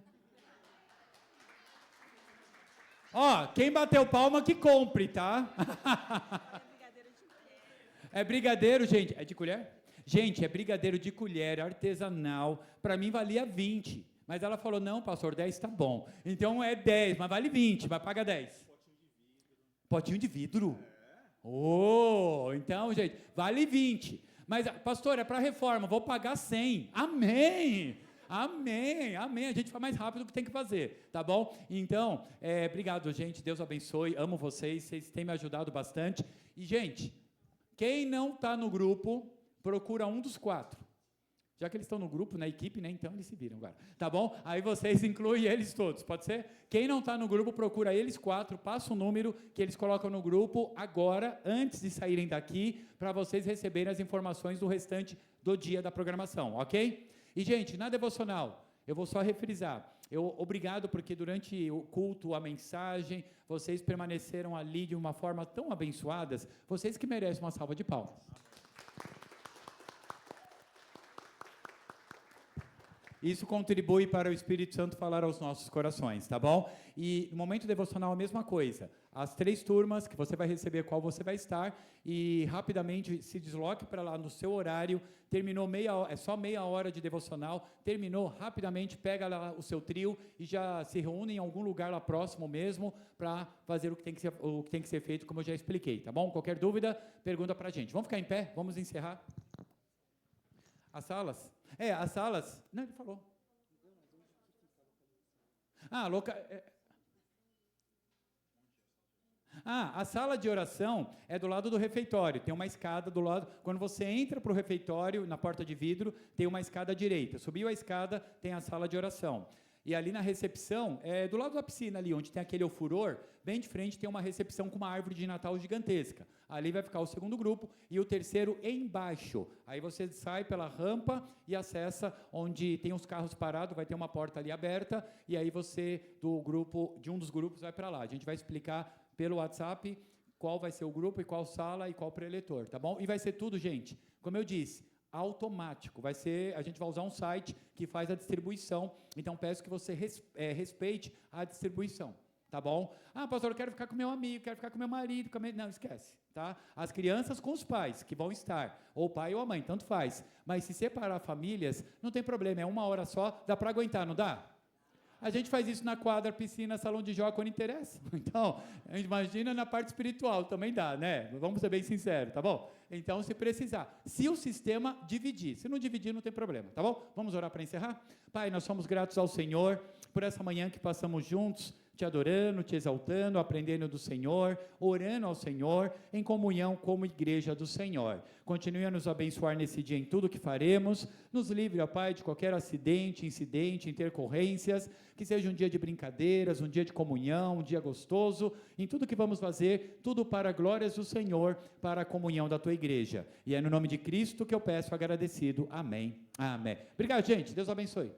D: Ó, quem bateu palma que compre, tá? É brigadeiro, gente. É de colher? Gente, é brigadeiro de colher, artesanal. Para mim valia 20. Mas ela falou, não, pastor, 10 tá bom. Então é 10, mas vale 20, mas paga 10. Potinho de vidro? Oh, então, gente, vale 20. Mas, pastor, é para reforma, vou pagar 100. Amém! Amém, amém. A gente faz mais rápido o que tem que fazer, tá bom? Então, obrigado, gente. Deus abençoe. Amo vocês têm me ajudado bastante. E, gente, quem não está no grupo, procura um dos 4. Já que eles estão no grupo, na equipe, né? Então eles se viram agora. Tá bom? Aí vocês incluem eles todos, pode ser? Quem não está no grupo, procura eles 4, passa o número que eles colocam no grupo agora, antes de saírem daqui, para vocês receberem as informações do restante do dia da programação, ok? E, gente, na devocional, eu vou só refrisar. Obrigado, porque durante o culto, a mensagem, vocês permaneceram ali de uma forma tão abençoadas, vocês que merecem uma salva de palmas. Isso contribui para o Espírito Santo falar aos nossos corações, tá bom? E no momento devocional a mesma coisa. As 3 turmas que você vai receber, qual você vai estar, e rapidamente se desloque para lá no seu horário. Terminou é só meia hora de devocional, terminou rapidamente, pega lá o seu trio e já se reúne em algum lugar lá próximo mesmo para fazer o que tem que ser feito, como eu já expliquei, tá bom? Qualquer dúvida, pergunta para a gente. Vamos ficar em pé? Vamos encerrar? As salas? As salas... Não, ele falou. A sala de oração é do lado do refeitório. Tem uma escada do lado... Quando você entra para o refeitório, na porta de vidro, tem uma escada à direita. Subiu a escada, tem a sala de oração. E ali na recepção, do lado da piscina ali, onde tem aquele ofuror, bem de frente tem uma recepção com uma árvore de Natal gigantesca. Ali vai ficar o segundo grupo e o terceiro embaixo. Aí você sai pela rampa e acessa onde tem os carros parados, vai ter uma porta ali aberta, e aí você, de um dos grupos, vai para lá. A gente vai explicar pelo WhatsApp qual vai ser o grupo e qual sala e qual preletor, tá bom? E vai ser tudo, gente, como eu disse, automático. A gente vai usar um site que faz a distribuição, então peço que você respeite a distribuição, tá bom? Pastor, eu quero ficar com meu amigo, quero ficar com meu marido, não, esquece, tá? As crianças com os pais, que vão estar, ou o pai ou a mãe, tanto faz, mas se separar famílias, não tem problema, é 1 hora só, dá para aguentar, não dá? A gente faz isso na quadra, piscina, salão de jogo, quando interessa. Então, imagina na parte espiritual, também dá, né? Vamos ser bem sinceros, tá bom? Então, se precisar. Se o sistema dividir. Se não dividir, não tem problema, tá bom? Vamos orar para encerrar? Pai, nós somos gratos ao Senhor por essa manhã que passamos juntos, te adorando, te exaltando, aprendendo do Senhor, orando ao Senhor, em comunhão como igreja do Senhor. Continue a nos abençoar nesse dia em tudo que faremos, nos livre, ó Pai, de qualquer acidente, incidente, intercorrências, que seja um dia de brincadeiras, um dia de comunhão, um dia gostoso, em tudo que vamos fazer, tudo para a glória do Senhor, para a comunhão da tua igreja. E é no nome de Cristo que eu peço agradecido. Amém. Amém. Obrigado, gente. Deus abençoe.